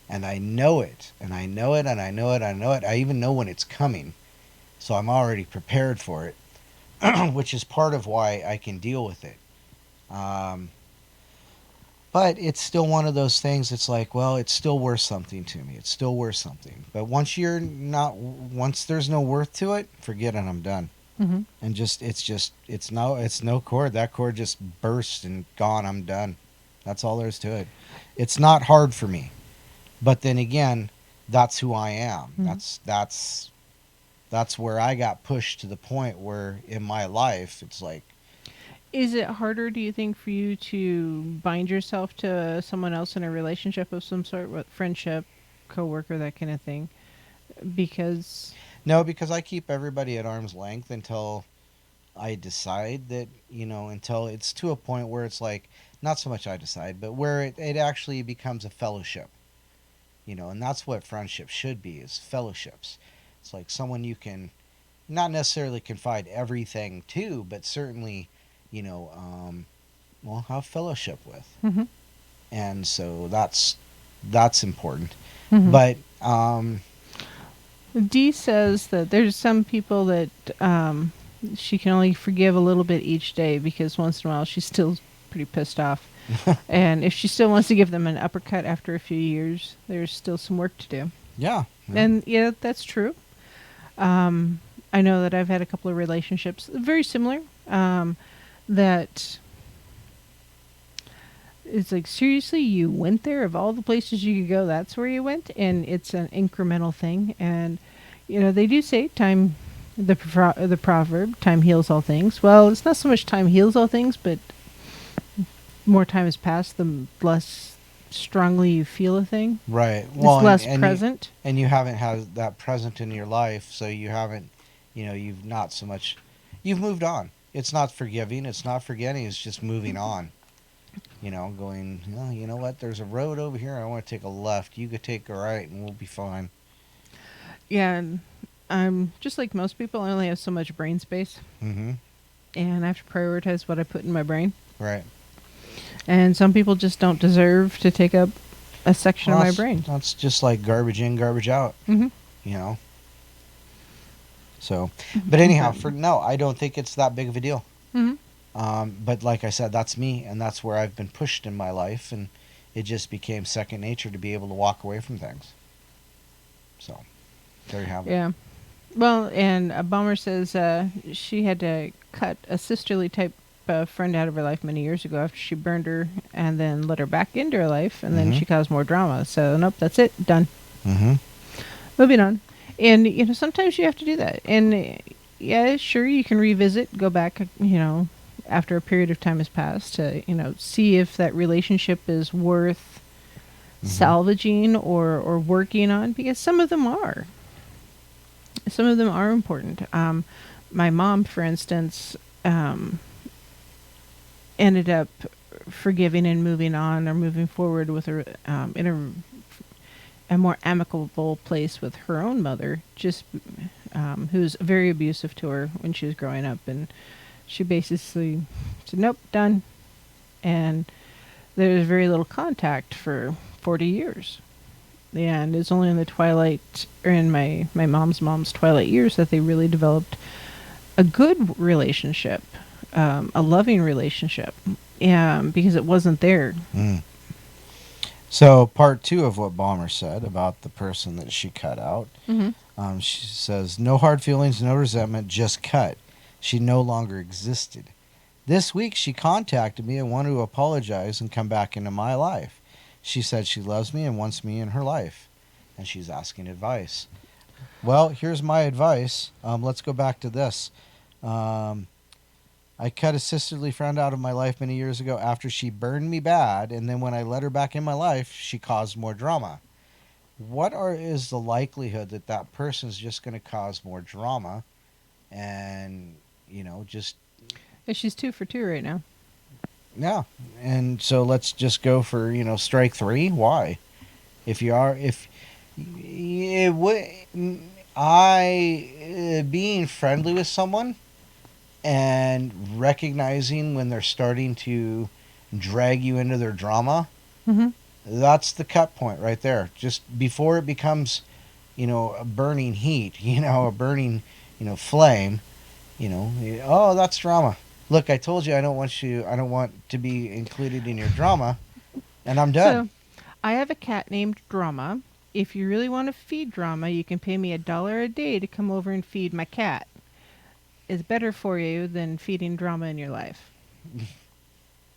and I know it, and I know it, and I know it, I know it. I even know when it's coming, so I'm already prepared for it, which is part of why I can deal with it. But it's still one of those things. It's like, well, it's still worth something to me. It's still worth something. But once there's no worth to it, forget it. I'm done. Mm-hmm. And it's no cord. That cord just burst and gone. I'm done. That's all there is to it. It's not hard for me. But then again, that's who I am. Mhm. That's where I got pushed to the point where in my life it's like, Is it harder, do you think, for you to bind yourself to someone else in a relationship of some sort, what friendship, coworker, that kind of thing? Because no, because I keep everybody at arm's length until I decide that, until it's to a point where it's like, not so much I decide, but where it actually becomes a fellowship, and that's what friendship should be, is fellowships. It's like someone you can not necessarily confide everything to, but certainly, have fellowship with. Mhm. And so that's important. Mhm. But, Dee says that there's some people that she can only forgive a little bit each day because once in a while she's still pretty pissed off. And if she still wants to give them an uppercut after a few years, there's still some work to do. yeah. And yeah, that's true. I know that I've had a couple of relationships very similar that it's like, seriously, you went there? Of all the places you could go, that's where you went? And it's an incremental thing. And, they do say the proverb, time heals all things. Well, it's not so much time heals all things, but more time has passed, the less strongly you feel a thing. Right. It's less present. And you haven't had that present in your life, so you haven't, you've not so much, you've moved on. It's not forgiving, it's not forgetting, it's just moving on. Going, you know what, there's a road over here, I want to take a left, you could take a right, and we'll be fine. Yeah, and I'm just like most people, I only have so much brain space. Mm-hmm. And I have to prioritize what I put in my brain. Right. And some people just don't deserve to take up a section of my brain. That's just like garbage in, garbage out. Mm-hmm. So, but anyhow, I don't think it's that big of a deal. Mm-hmm. But like I said, that's me, and that's where I've been pushed in my life, and it just became second nature to be able to walk away from things. So, there you have it. Yeah. Well, and Bomber says she had to cut a sisterly type friend out of her life many years ago after she burned her and then let her back into her life, and then she caused more drama. So, nope, that's it. Done. Mm-hmm. Moving on. And, sometimes you have to do that. And, yeah, sure, you can revisit, go back, after a period of time has passed to, see if that relationship is worth salvaging or working on, because some of them are. Some of them are important. My mom, for instance, ended up forgiving and moving on or moving forward with her in a more amicable place with her own mother, just who's very abusive to her when she was growing up, and she basically said, "Nope, done." And there was very little contact for 40 years. And it's only in the twilight, or in my mom's twilight years, that they really developed a good relationship, a loving relationship, because it wasn't there. Mm. So part 2 of what Bomber said about the person that she cut out, she says, no hard feelings, no resentment, just cut. She no longer existed. This week she contacted me and wanted to apologize and come back into my life. She said she loves me and wants me in her life, and she's asking advice. Well, here's my advice. Let's go back to this. I cut a sisterly friend out of my life many years ago after she burned me bad, and then when I let her back in my life, she caused more drama. What is the likelihood that that person is just going to cause more drama and, just... And she's 2 for 2 right now. Yeah, and so let's just go for, strike 3. Why? Being friendly with someone and recognizing when they're starting to drag you into their drama, that's the cut point right there. Just before it becomes, a burning heat, a burning, flame, oh, that's drama. Look, I told you I don't want to be included in your drama, and I'm done. So, I have a cat named Drama. If you really want to feed Drama, you can pay me $1 a day to come over and feed my cat. It's better for you than feeding Drama in your life.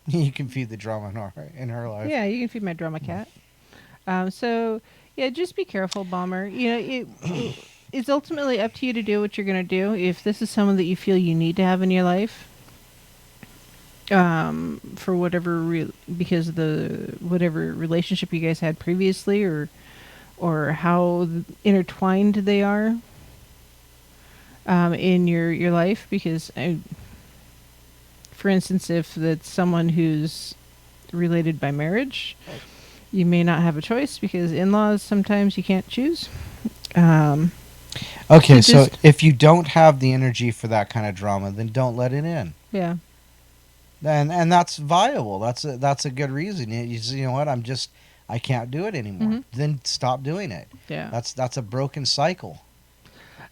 You can feed the drama in her life. Yeah, you can feed my Drama cat. So, yeah, just be careful, Bomber. It's ultimately up to you to do what you're going to do. If this is someone that you feel you need to have in your life, for whatever because of whatever relationship you guys had previously, or how intertwined they are in your life, because for instance, if it's someone who's related by marriage, you may not have a choice, because in-laws sometimes you can't choose. Okay, so if you don't have the energy for that kind of drama, then don't let it in. Yeah. And that's viable. That's a good reason. You know what? I can't do it anymore. Then stop doing it. Yeah. That's a broken cycle.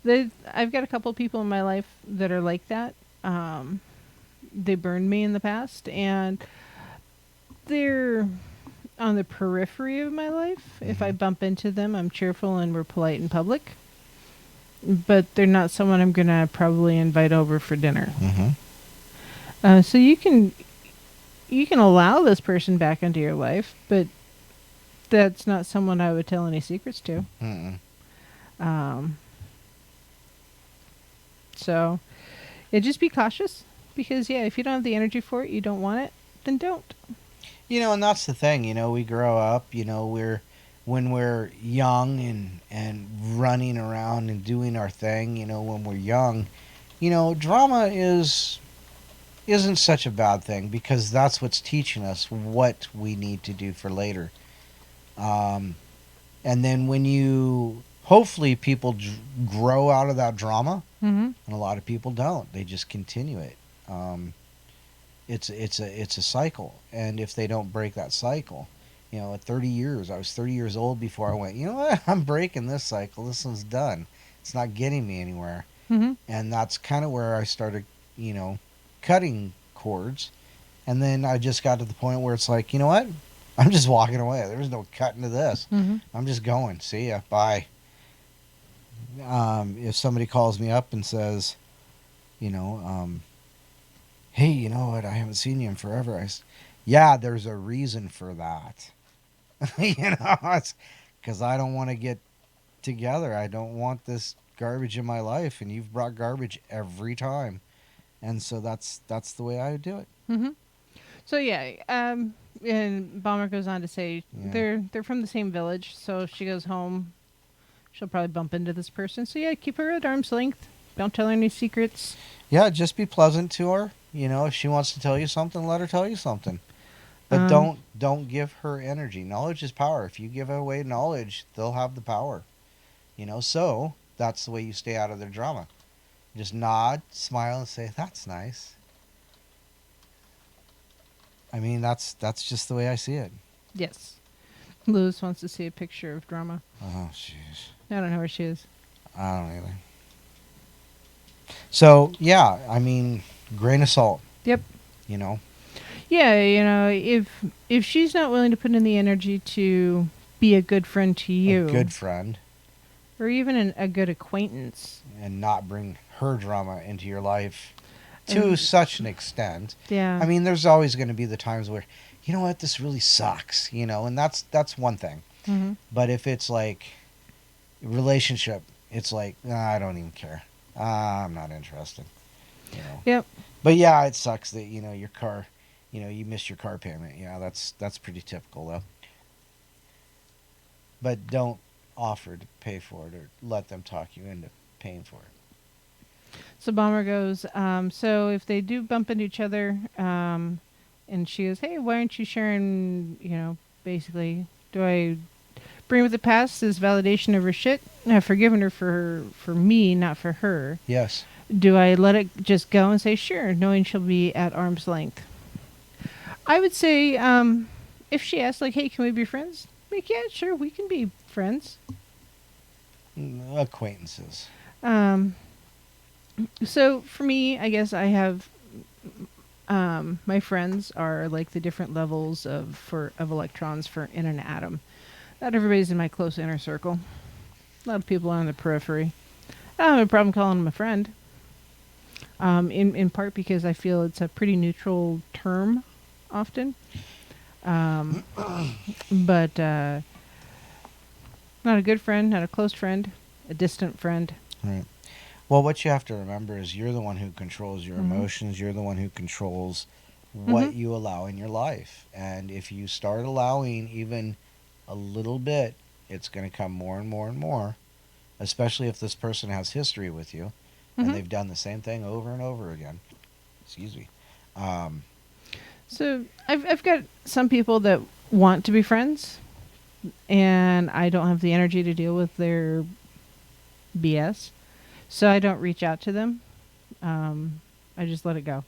I've got a couple of people in my life that are like that. They burned me in the past, and they're on the periphery of my life. If I bump into them, I'm cheerful and we're polite in public. But they're not someone I'm going to probably invite over for dinner. So you can allow this person back into your life, but that's not someone I would tell any secrets to. So, yeah, just be cautious, because if you don't have the energy for it, you don't want it, then don't. And that's the thing. We grow up. When we're young and running around and doing our thing. When we're young, drama isn't such a bad thing, because that's what's teaching us what we need to do for later. And then when hopefully people grow out of that drama, and a lot of people don't. They just continue it. It's a cycle, and if they don't break that cycle, at 30 years, I was 30 years old before I went, you know what, I'm breaking this cycle. This one's done. It's not getting me anywhere. And that's kind of where I started, cutting cords. And then I just got to the point where it's like, you know what? I'm just walking away. There's no cutting to this. I'm just going. See ya. Bye. If somebody calls me up and says, hey, you know what? I haven't seen you in forever. Yeah, there's a reason for that. It's because I don't want to get together. I don't want this garbage in my life, and you've brought garbage every time. And so that's the way I would do it. So and Bomber goes on to say they're from the same village, so if she goes home, she'll probably bump into this person. So keep her at arm's length. Don't tell her any secrets. Yeah, just be pleasant to her. You know, if she wants to tell you something, let her tell you something. But don't give her energy. Knowledge is power. If you give away knowledge, they'll have the power. You know, so that's the way you stay out of their drama. Just nod, smile, and say, "That's nice." I mean, that's just the way I see it. Yes. Lewis wants to see a picture of drama. Oh, jeez. I don't know where she is. I don't either. So yeah, I mean, grain of salt. Yep. You know. Yeah, you know, if she's not willing to put in the energy to be a good friend to you, A good friend, or even a good acquaintance, and not bring her drama into your life to such an extent. yeah. I mean, there's always going to be the times where, you know what, this really sucks, you know, and that's one thing. Mhm. But if it's like relationship, it's like, nah, I don't even care. I'm not interested. You know. Yep. But yeah, it sucks that, you know, your car, you know, you missed your car payment. Yeah, that's pretty typical though. But don't offer to pay for it or let them talk you into paying for it. So Bomber goes, so if they do bump into each other, and she goes, hey, why aren't you sharing, you know, basically, do I bring with the past as validation of her shit? I've forgiven her for me, not for her. Yes. Do I let it just go and say, sure, knowing she'll be at arm's length? I would say, if she asks, like, hey, can we be friends? Like, yeah, sure, we can be friends. Acquaintances. So for me, I guess I have my friends are like the different levels of electrons for in an atom. Not everybody's in my close inner circle. A lot of people are on the periphery. I don't have a problem calling them a friend. In part because I feel it's a pretty neutral term often. But not a good friend, not a close friend, a distant friend. Right. Well, what you have to remember is you're the one who controls your Mhm. emotions. You're the one who controls what Mhm. you allow in your life. And if you start allowing even a little bit, it's going to come more and more and more, especially if this person has history with you Mhm. and they've done the same thing over and over again. Excuse me. So I've got some people that want to be friends, and I don't have the energy to deal with their BS, so I don't reach out to them. I just let it go.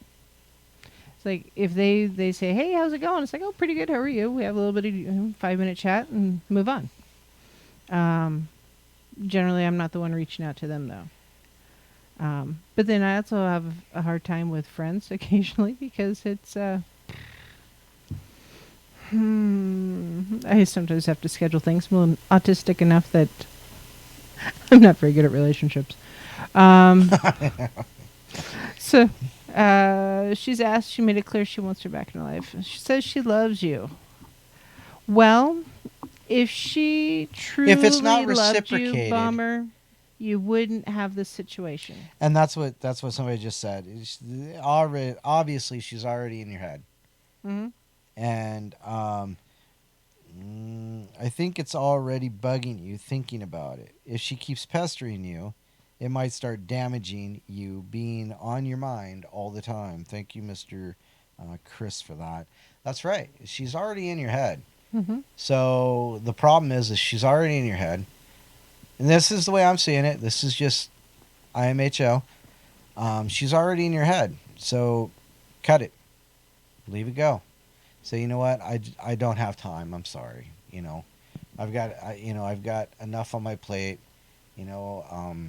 It's like if they say, "Hey, how's it going?" It's like, "Oh, pretty good. How are you?" We have a little bit of 5-minute chat and move on. Generally, I'm not the one reaching out to them though. But then I also have a hard time with friends occasionally because it's I sometimes have to schedule things. I'm autistic enough that I'm not very good at relationships. So she's asked, she made it clear she wants her back in her life. She says she loves you. Well, if she truly If it's not loved you, reciprocated- Bomber, you wouldn't have this situation. And that's what somebody just said. Already, obviously, she's already in your head. Mm-hmm. And I think it's already bugging you thinking about it. If she keeps pestering you, it might start damaging you being on your mind all the time. Thank you, Mr. Chris, for that. That's right. She's already in your head. Mm-hmm. So the problem is she's already in your head. And this is the way I'm seeing it. This is just IMHO. She's already in your head. So cut it. Leave it go. Say, you know what? I don't have time. I'm sorry. You know, I've got enough on my plate. You know,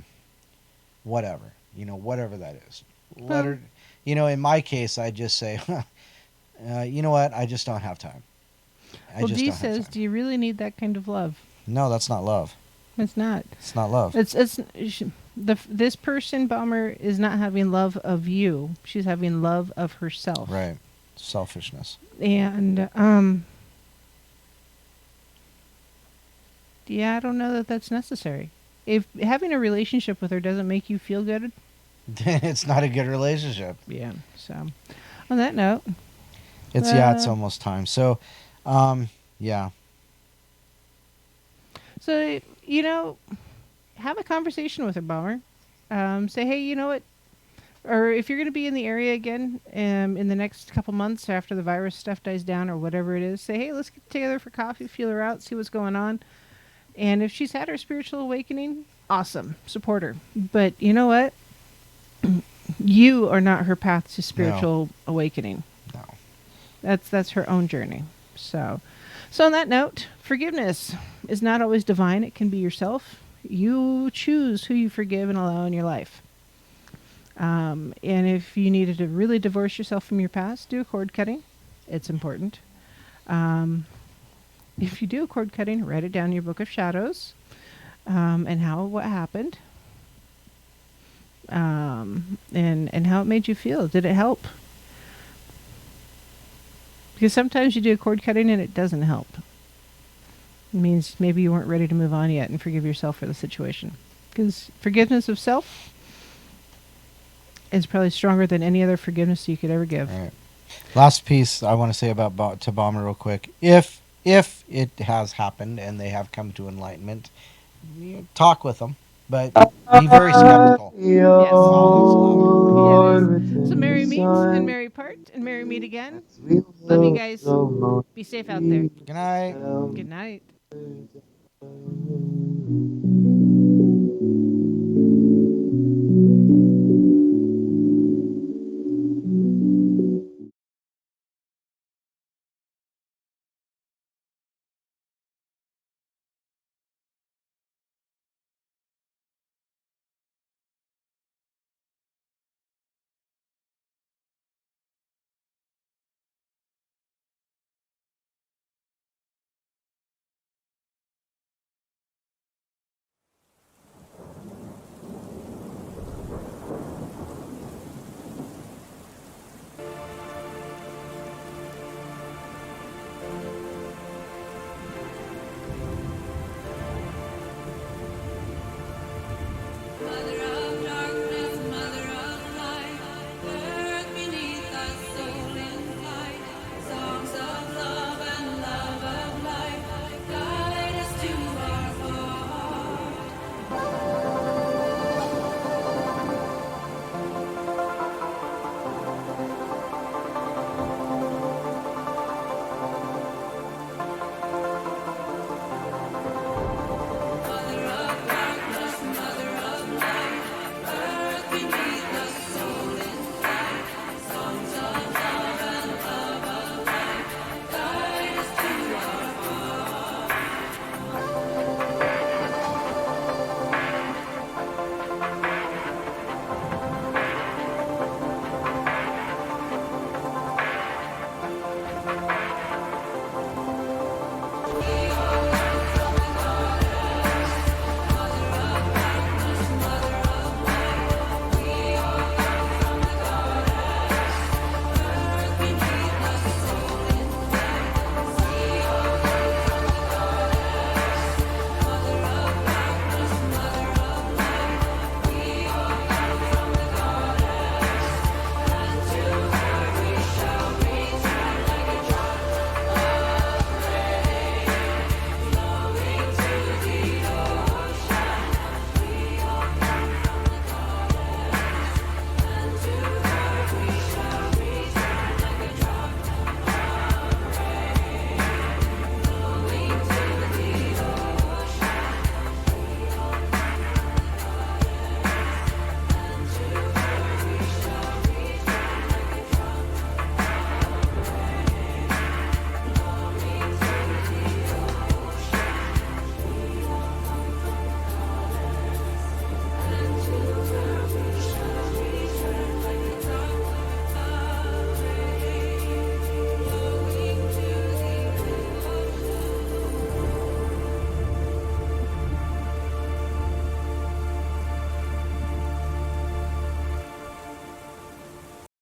whatever. You know, whatever that is. Let her. You know, in my case, I just say, you know what? I just don't have time. Well, Dee says, do you really need that kind of love? No, that's not love. It's not. It's not love. This person, Bomber, is not having love of you. She's having love of herself. Right. Selfishness. And yeah, I don't know that that's necessary. If having a relationship with her doesn't make you feel good, It's not a good relationship. yeah. So, on that note, It's almost time. So, yeah. So, you know, have a conversation with her, Bomber. Say, hey, you know what? or if you're going to be in the area again in the next couple months after the virus stuff dies down or whatever it is, say, hey, let's get together for coffee, feel her out, see what's going on. And if she's had her spiritual awakening, awesome, support her. But you know what? You are not her path to spiritual awakening. No. That's her own journey. So on that note, forgiveness is not always divine. It can be yourself. You choose who you forgive and allow in your life. And if you needed to really divorce yourself from your past, do a cord cutting. It's important. If you do a cord cutting, write it down in your book of shadows, and what happened, and how it made you feel. Did it help? Because sometimes you do a cord cutting and it doesn't help. It means maybe you weren't ready to move on yet and forgive yourself for the situation. Because forgiveness of self is probably stronger than any other forgiveness you could ever give. Right. Last piece I want to say about to Bomber real quick. If it has happened and they have come to enlightenment, talk with them, but be very skeptical. Yes. Lord, So Mary meets and Mary part and Mary meet again. Love you guys. Be safe out there. Good night. Good night.